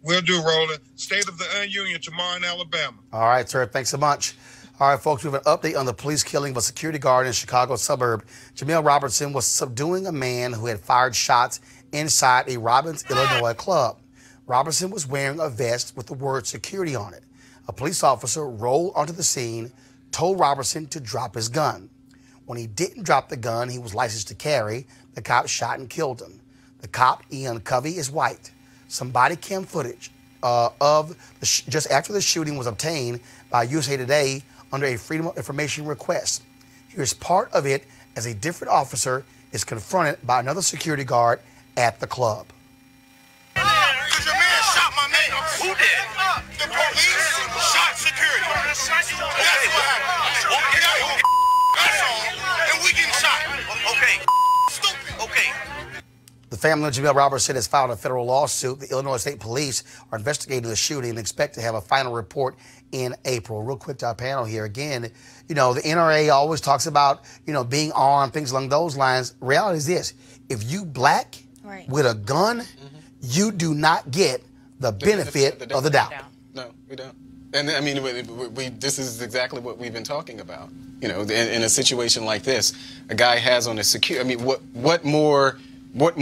Will do, Roland. State of the Union tomorrow in Alabama. All right, sir. Thanks so much. All right, folks, we have an update on the police killing of a security guard in Chicago suburb. Jamil Robertson was subduing a man who had fired shots inside a Robbins, Illinois club. Robertson was wearing a vest with the word security on it. A police officer rolled onto the scene, told Robertson to drop his gun. When he didn't drop the gun he was licensed to carry, the cop shot and killed him. The cop, Ian Covey, is white. Some body cam footage just after the shooting was obtained by USA Today under a Freedom of Information request. Here's part of it as a different officer is confronted by another security guard at the club. Because your man shot my man. Who did? The police shot security. That's what happened. Okay. That's all. And we getting shot. Okay. Stupid. Okay. The family of Jamel Robertson has filed a federal lawsuit. The Illinois State Police are investigating the shooting and expect to have a final report in April. Real quick to our panel here. Again, the NRA always talks about, being armed, things along those lines. Reality is this. If you black with a gun, you do not get the benefit of the doubt. No, we don't. And I mean, this is exactly what we've been talking about. In a situation like this, a guy has on a secure. I mean, what more would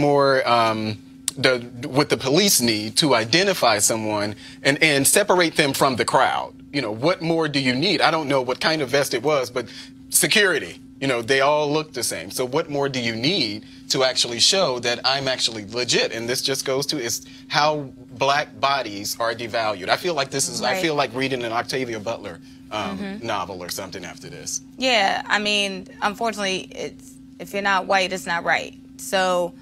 the police need to identify someone and separate them from the crowd? What more do you need? I don't know what kind of vest it was, but security. They all look the same. So what more do you need to actually show that I'm actually legit? And this just goes to is how black bodies are devalued. I feel like this is. I feel like reading an Octavia Butler novel or something after this. Yeah, I mean, unfortunately, if you're not white, it's not right. So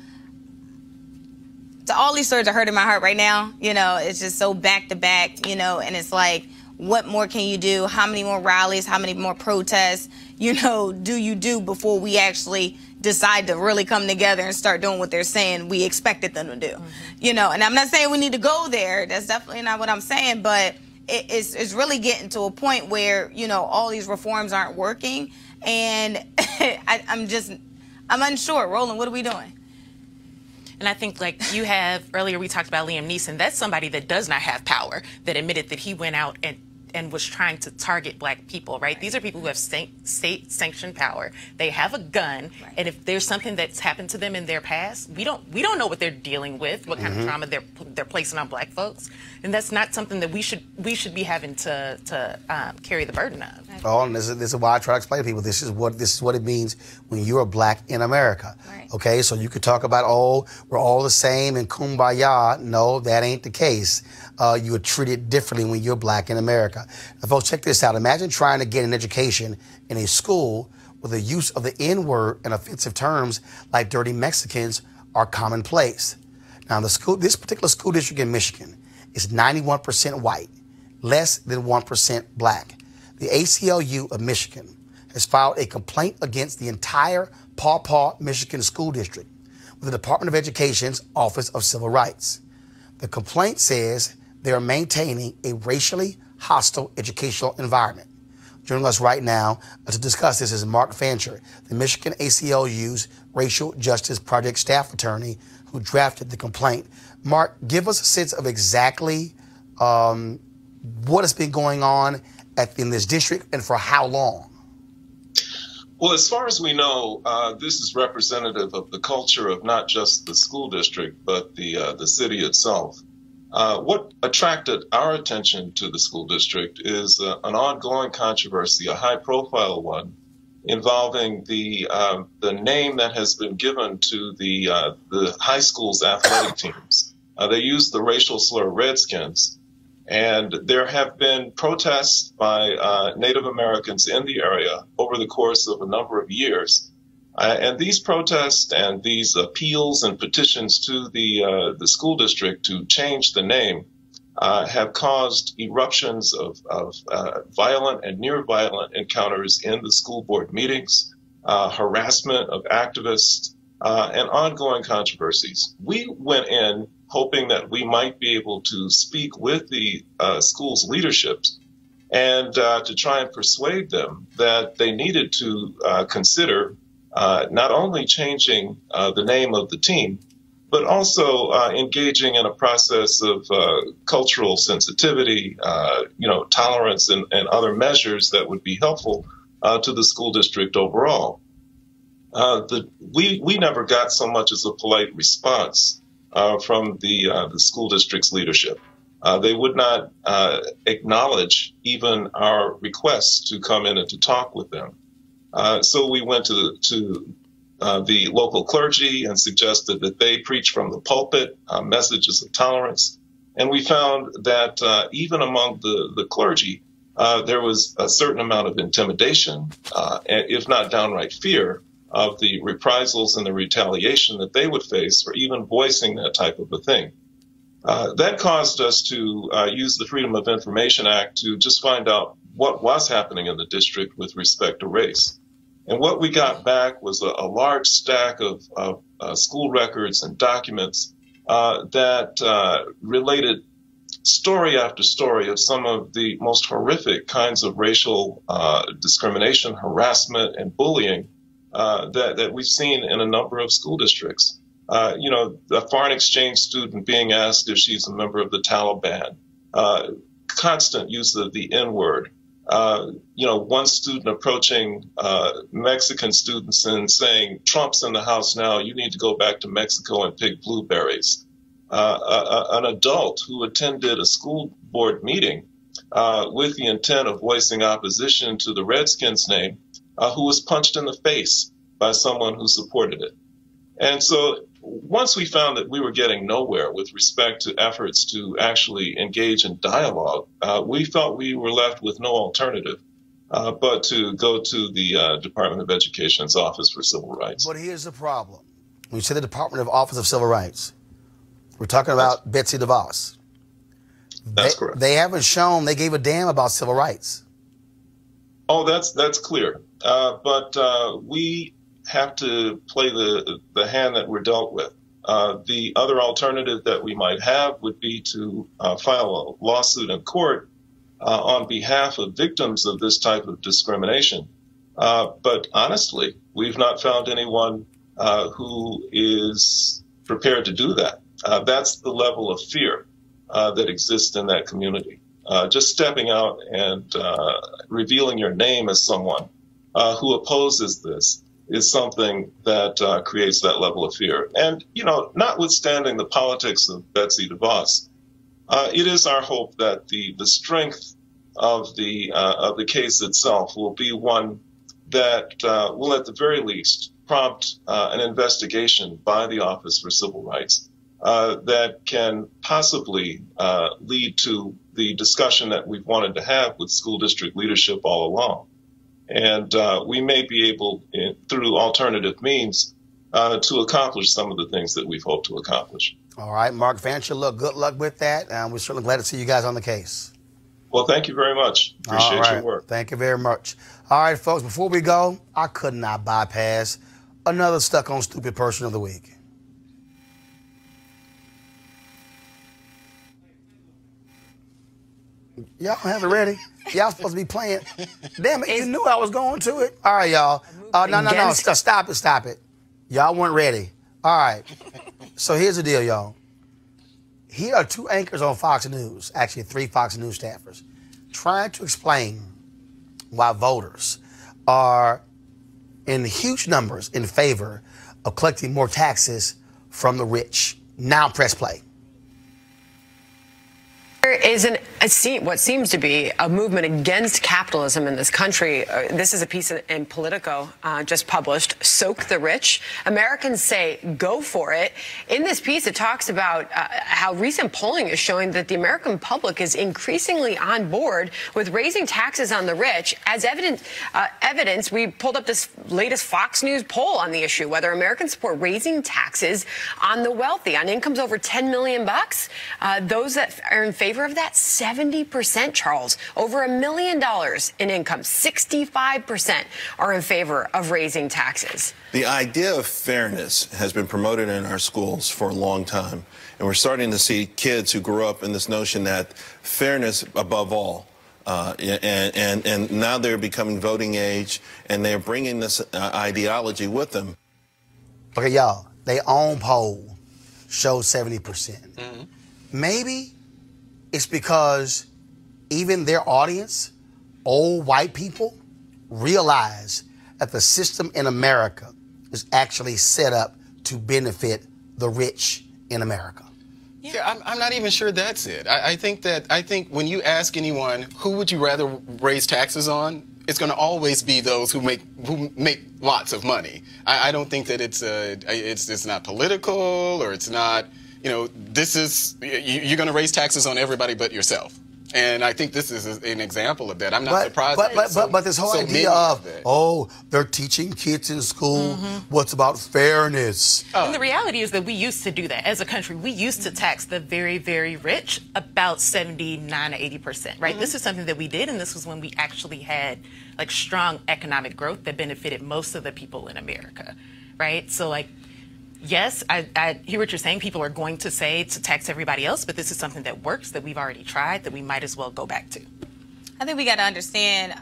all these stories are hurting my heart right now. It's just so back to back. And it's like, what more can you do? How many more rallies? How many more protests? Do you do before we actually decide to really come together and start doing what they're saying we expected them to do? And I'm not saying we need to go there. That's definitely not what I'm saying. But it's really getting to a point where, all these reforms aren't working. And I'm unsure. Roland, what are we doing? And I think, like you have earlier, we talked about Liam Neeson. That's somebody that does not have power, that admitted that he went out and was trying to target black people, right? These are people who have state-sanctioned power. They have a gun, and if there's something that's happened to them in their past, we don't know what they're dealing with, what kind of trauma they're placing on black folks, and that's not something that we should be having to carry the burden of. Oh, and this is why I try to explain to people this is what it means when you're black in America. Okay, so you could talk about, we're all the same and kumbaya. No, that ain't the case. You are treated differently when you're black in America. Now, folks, check this out. Imagine trying to get an education in a school where the use of the N-word and offensive terms like dirty Mexicans are commonplace. Now, this particular school district in Michigan is 91% white, less than 1% black. The ACLU of Michigan has filed a complaint against the entire Paw Paw, Michigan school district with the Department of Education's Office of Civil Rights. The complaint says they are maintaining a racially hostile educational environment. Joining us right now to discuss this is Mark Fancher, the Michigan ACLU's Racial Justice Project staff attorney who drafted the complaint. Mark, give us a sense of exactly what has been going on in this district and for how long. Well, as far as we know, this is representative of the culture of not just the school district, but the city itself. What attracted our attention to the school district is an ongoing controversy, a high-profile one, involving the name that has been given to the high school's athletic teams. They use the racial slur Redskins, and there have been protests by Native Americans in the area over the course of a number of years. And these protests and these appeals and petitions to the school district to change the name have caused eruptions of violent and near-violent encounters in the school board meetings, harassment of activists, and ongoing controversies. We went in hoping that we might be able to speak with the school's leadership and to try and persuade them that they needed to consider not only changing the name of the team, but also engaging in a process of cultural sensitivity, tolerance and other measures that would be helpful to the school district overall. We never got so much as a polite response from the school district's leadership. They would not acknowledge even our requests to come in and to talk with them. So we went to the local clergy and suggested that they preach from the pulpit messages of tolerance. And we found that even among the clergy, there was a certain amount of intimidation, if not downright fear, of the reprisals and the retaliation that they would face for even voicing that type of a thing. That caused us to use the Freedom of Information Act to just find out what was happening in the district with respect to race. And what we got back was a large stack of school records and documents that related story after story of some of the most horrific kinds of racial discrimination, harassment, and bullying that we've seen in a number of school districts. A foreign exchange student being asked if she's a member of the Taliban, constant use of the N-word. One student approaching Mexican students and saying, Trump's in the house now, you need to go back to Mexico and pick blueberries. An adult who attended a school board meeting with the intent of voicing opposition to the Redskins name, who was punched in the face by someone who supported it. And so once we found that we were getting nowhere with respect to efforts to actually engage in dialogue, we felt we were left with no alternative but to go to the Department of Education's Office for Civil Rights. But here's the problem. When you say the Department of Office of Civil Rights, we're talking about Betsy DeVos. That's correct. They haven't shown they gave a damn about civil rights. Oh, that's clear. But we have to play the hand that we're dealt with. The other alternative that we might have would be to file a lawsuit in court on behalf of victims of this type of discrimination. But honestly, we've not found anyone who is prepared to do that. That's the level of fear that exists in that community. Just stepping out and revealing your name as someone who opposes this is something that creates that level of fear. And, notwithstanding the politics of Betsy DeVos, it is our hope that the strength of the case itself will be one that will, at the very least, prompt an investigation by the Office for Civil Rights that can possibly lead to the discussion that we've wanted to have with school district leadership all along. And we may be able, through alternative means, to accomplish some of the things that we've hoped to accomplish. All right, Mark Fancher, good luck with that. We're certainly glad to see you guys on the case. Well, thank you very much. Appreciate your work. Thank you very much. All right, folks, before we go, I could not bypass another Stuck on Stupid Person of the Week. Y'all have it ready? Y'all supposed to be playing. Damn it, you knew I was going to it. All right, y'all. No. Stop it. Y'all weren't ready. All right. So here's the deal, y'all. Here are two anchors on Fox News, actually 3 Fox News staffers, trying to explain why voters are in huge numbers in favor of collecting more taxes from the rich. Now press play. There is what seems to be a movement against capitalism in this country. This is a piece in Politico just published, Soak the Rich. Americans say go for it. In this piece, it talks about how recent polling is showing that the American public is increasingly on board with raising taxes on the rich. As evidence, we pulled up this latest Fox News poll on the issue, whether Americans support raising taxes on the wealthy, on incomes over $10 million. Those that are in favor of that, 70%, Charles. Over $1 million in income, 65% are in favor of raising taxes. The idea of fairness has been promoted in our schools for a long time, and we're starting to see kids who grew up in this notion that fairness above all. And now they're becoming voting age, and they're bringing this ideology with them. Okay, y'all, their own poll showed 70%. Mm-hmm. Maybe it's because even their audience, old white people, realize that the system in America is actually set up to benefit the rich in America. Yeah, I'm not even sure that's it. I think when you ask anyone who would you rather raise taxes on, it's going to always be those who make lots of money. I don't think that it's not political, or it's not. This is, you're going to raise taxes on everybody but yourself. And I think this is an example of that. I'm not surprised. But this whole idea of, they're teaching kids in school what's about fairness. And the reality is that we used to do that as a country. We used to tax the very, very rich about 79 to 80%, right? This is something that we did, and this was when we actually had like strong economic growth that benefited most of the people in America, right? So like, yes, I hear what you're saying. People are going to say to tax everybody else, but this is something that works, that we've already tried, that we might as well go back to. I think we got to understand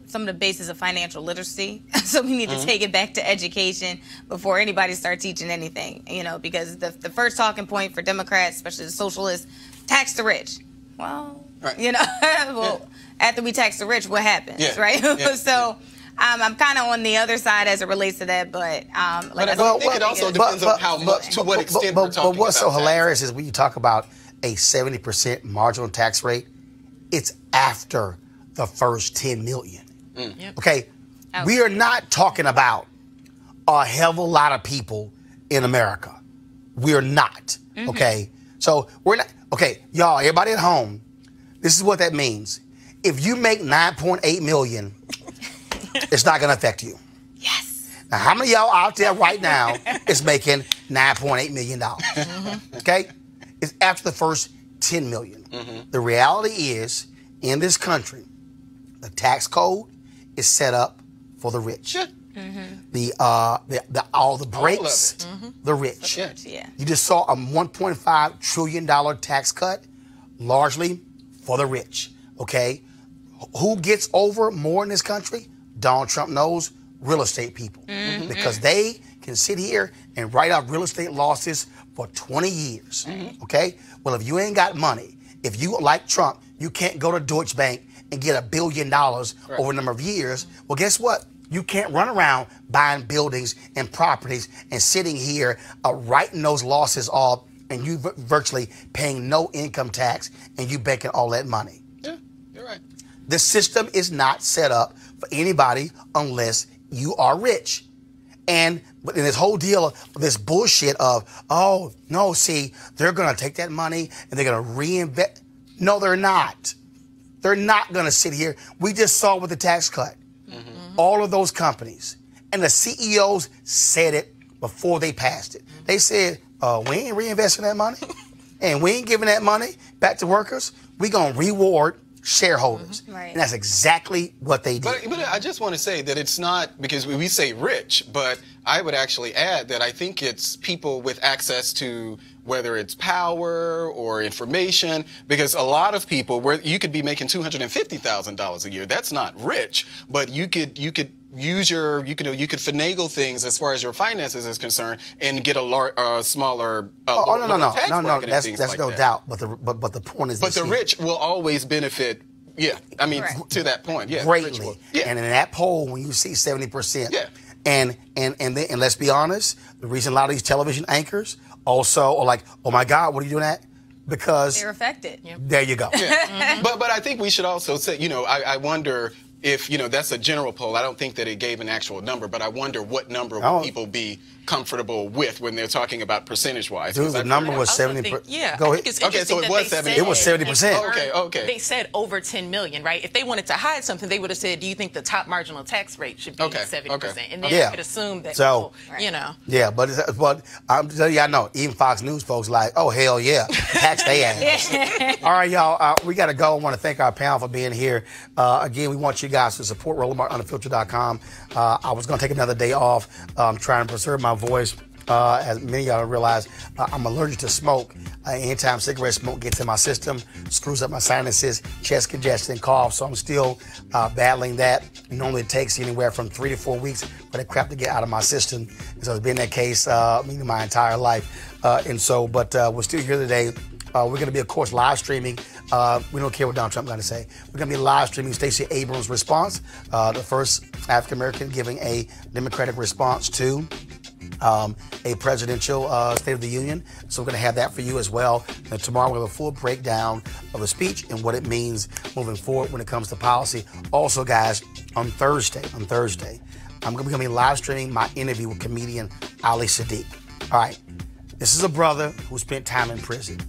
some of the basis of financial literacy. So we need to take it back to education before anybody starts teaching anything, you know, because the first talking point for Democrats, especially the socialists, tax the rich. Well, you know, after we tax the rich, what happens, right? So I'm kind of on the other side as it relates to that, but I think it also depends on how much, to what extent we're talking about. But what's so hilarious is when you talk about a 70% marginal tax rate, it's after the first 10 million. Okay, we are not talking about a hell of a lot of people in America. We're not. Okay, so we're not. Okay, y'all, everybody at home, this is what that means. If you make 9.8 million. It's not going to affect you. Yes. Now, how many of y'all out there right now is making $9.8 million? Okay? It's after the first 10 million. The reality is, in this country, the tax code is set up for the rich. All the breaks, the rich. You just saw a $1.5 trillion tax cut, largely for the rich. Okay? Who gets over more in this country? Donald Trump knows real estate people because they can sit here and write out real estate losses for 20 years. Okay? Well, if you ain't got money, if you, like Trump, you can't go to Deutsche Bank and get $1 billion over a number of years, well, guess what? You can't run around buying buildings and properties and sitting here writing those losses off and you virtually paying no income tax and you banking all that money. Yeah, you're right. The system is not set up for anybody unless you are rich. And in this whole deal of this bullshit of, oh, no, see, they're going to take that money and they're going to reinvest. No, they're not. They're not going to sit here. We just saw with the tax cut. All of those companies. And the CEOs said it before they passed it. They said, we ain't reinvesting that money. And we ain't giving that money back to workers. We're going to reward shareholders. And that's exactly what they did. But I just want to say that it's not, because we say rich, but I would actually add that I think it's people with access to whether it's power or information, because a lot of people, where you could be making $250,000 a year, that's not rich, but you could use you could finagle things as far as your finances is concerned and get a smaller tax bracket. That's no doubt. But the point is, but the rich will always benefit. Yeah, I mean, to that point, greatly. And in that poll, when you see 70%, and let's be honest, the reason a lot of these television anchors also are like, oh my God, what are you doing that? Because they're affected. There you go. But I think we should also say, I wonder if, that's a general poll. I don't think that it gave an actual number, but I wonder what number will people be comfortable with when they're talking about percentage-wise. Dude, the number was 70%. Go ahead. Okay, so it was 70%. It was 70%. Okay. They said over 10 million, right? If they wanted to hide something, they would have said, do you think the top marginal tax rate should be 70%? And then you could assume that, Yeah, but I'm telling you, I know, even Fox News folks like, oh, hell yeah, tax they ass. All right, y'all, we got to go. I want to thank our panel for being here. Again, we want you guys to support RolandMartinUnfiltered.com. I was going to take another day off, trying to preserve my voice. As many of y'all realize, I'm allergic to smoke. Anytime cigarette smoke gets in my system, screws up my sinuses, chest congestion, cough. So I'm still battling that. Normally it takes anywhere from 3 to 4 weeks for that crap to get out of my system. And so it's been that case my entire life. But we're still here today. We're going to be, of course, live streaming. We don't care what Donald Trump is going to say. We're going to be live streaming Stacey Abrams' response, the first African-American giving a Democratic response to a presidential State of the Union. So we're going to have that for you as well. And tomorrow we'll have a full breakdown of the speech and what it means moving forward when it comes to policy. Also, guys, on Thursday, I'm going to be live streaming my interview with comedian Ali Sadiq. All right. This is a brother who spent time in prison.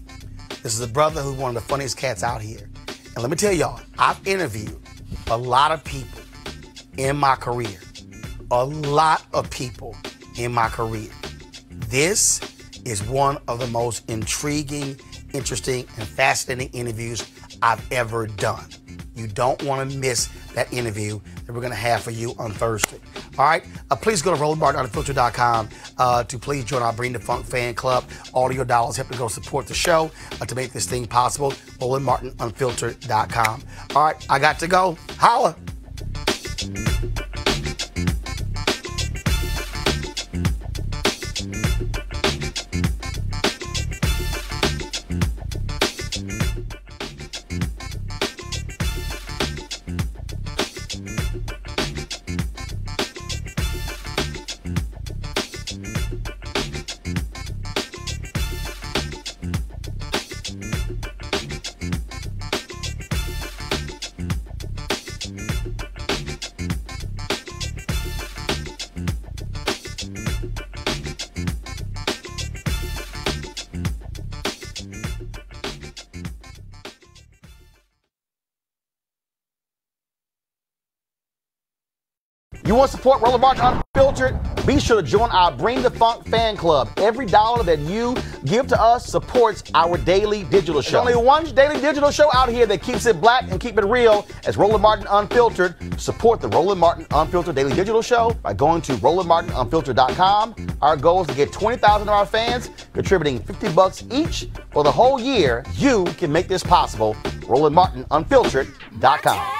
This is a brother who's one of the funniest cats out here. And let me tell y'all, I've interviewed a lot of people in my career. A lot of people in my career. This is one of the most intriguing, interesting, and fascinating interviews I've ever done. You don't want to miss that interview that we're going to have for you on Thursday. All right? Please go to RolandMartinUnfiltered.com to please join our Bring the Funk fan club. All of your dollars help to go support the show to make this thing possible. RolandMartinUnfiltered.com. All right, I got to go. Holla. You want to support Roland Martin Unfiltered? Be sure to join our Bring the Funk fan club. Every dollar that you give to us supports our daily digital show. There's only one daily digital show out here that keeps it black and keep it real as Roland Martin Unfiltered. Support the Roland Martin Unfiltered daily digital show by going to RolandMartinUnfiltered.com. Our goal is to get 20,000 of our fans contributing $50 each for the whole year. You can make this possible. RolandMartinUnfiltered.com.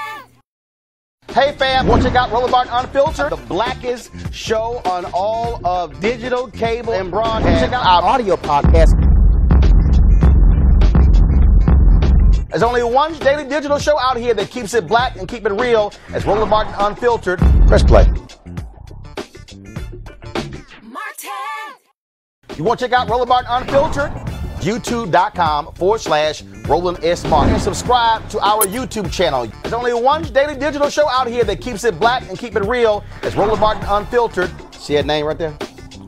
Hey fam, want to check out Roland Martin Unfiltered, the blackest show on all of digital, cable, and broadcast. Check out our audio podcast. There's only one daily digital show out here that keeps it black and keep it real as Roland Martin Unfiltered. Press play. Martin. You want to check out Roland Martin Unfiltered? YouTube.com/Roland S. Martin. And subscribe to our YouTube channel. There's only one daily digital show out here that keeps it black and keep it real. It's Roland Martin Unfiltered. See that name right there?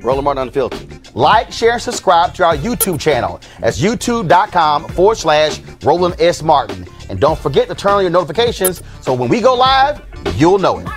Roland Martin Unfiltered. Like, share, and subscribe to our YouTube channel. That's YouTube.com/Roland S. Martin. And don't forget to turn on your notifications so when we go live, you'll know it.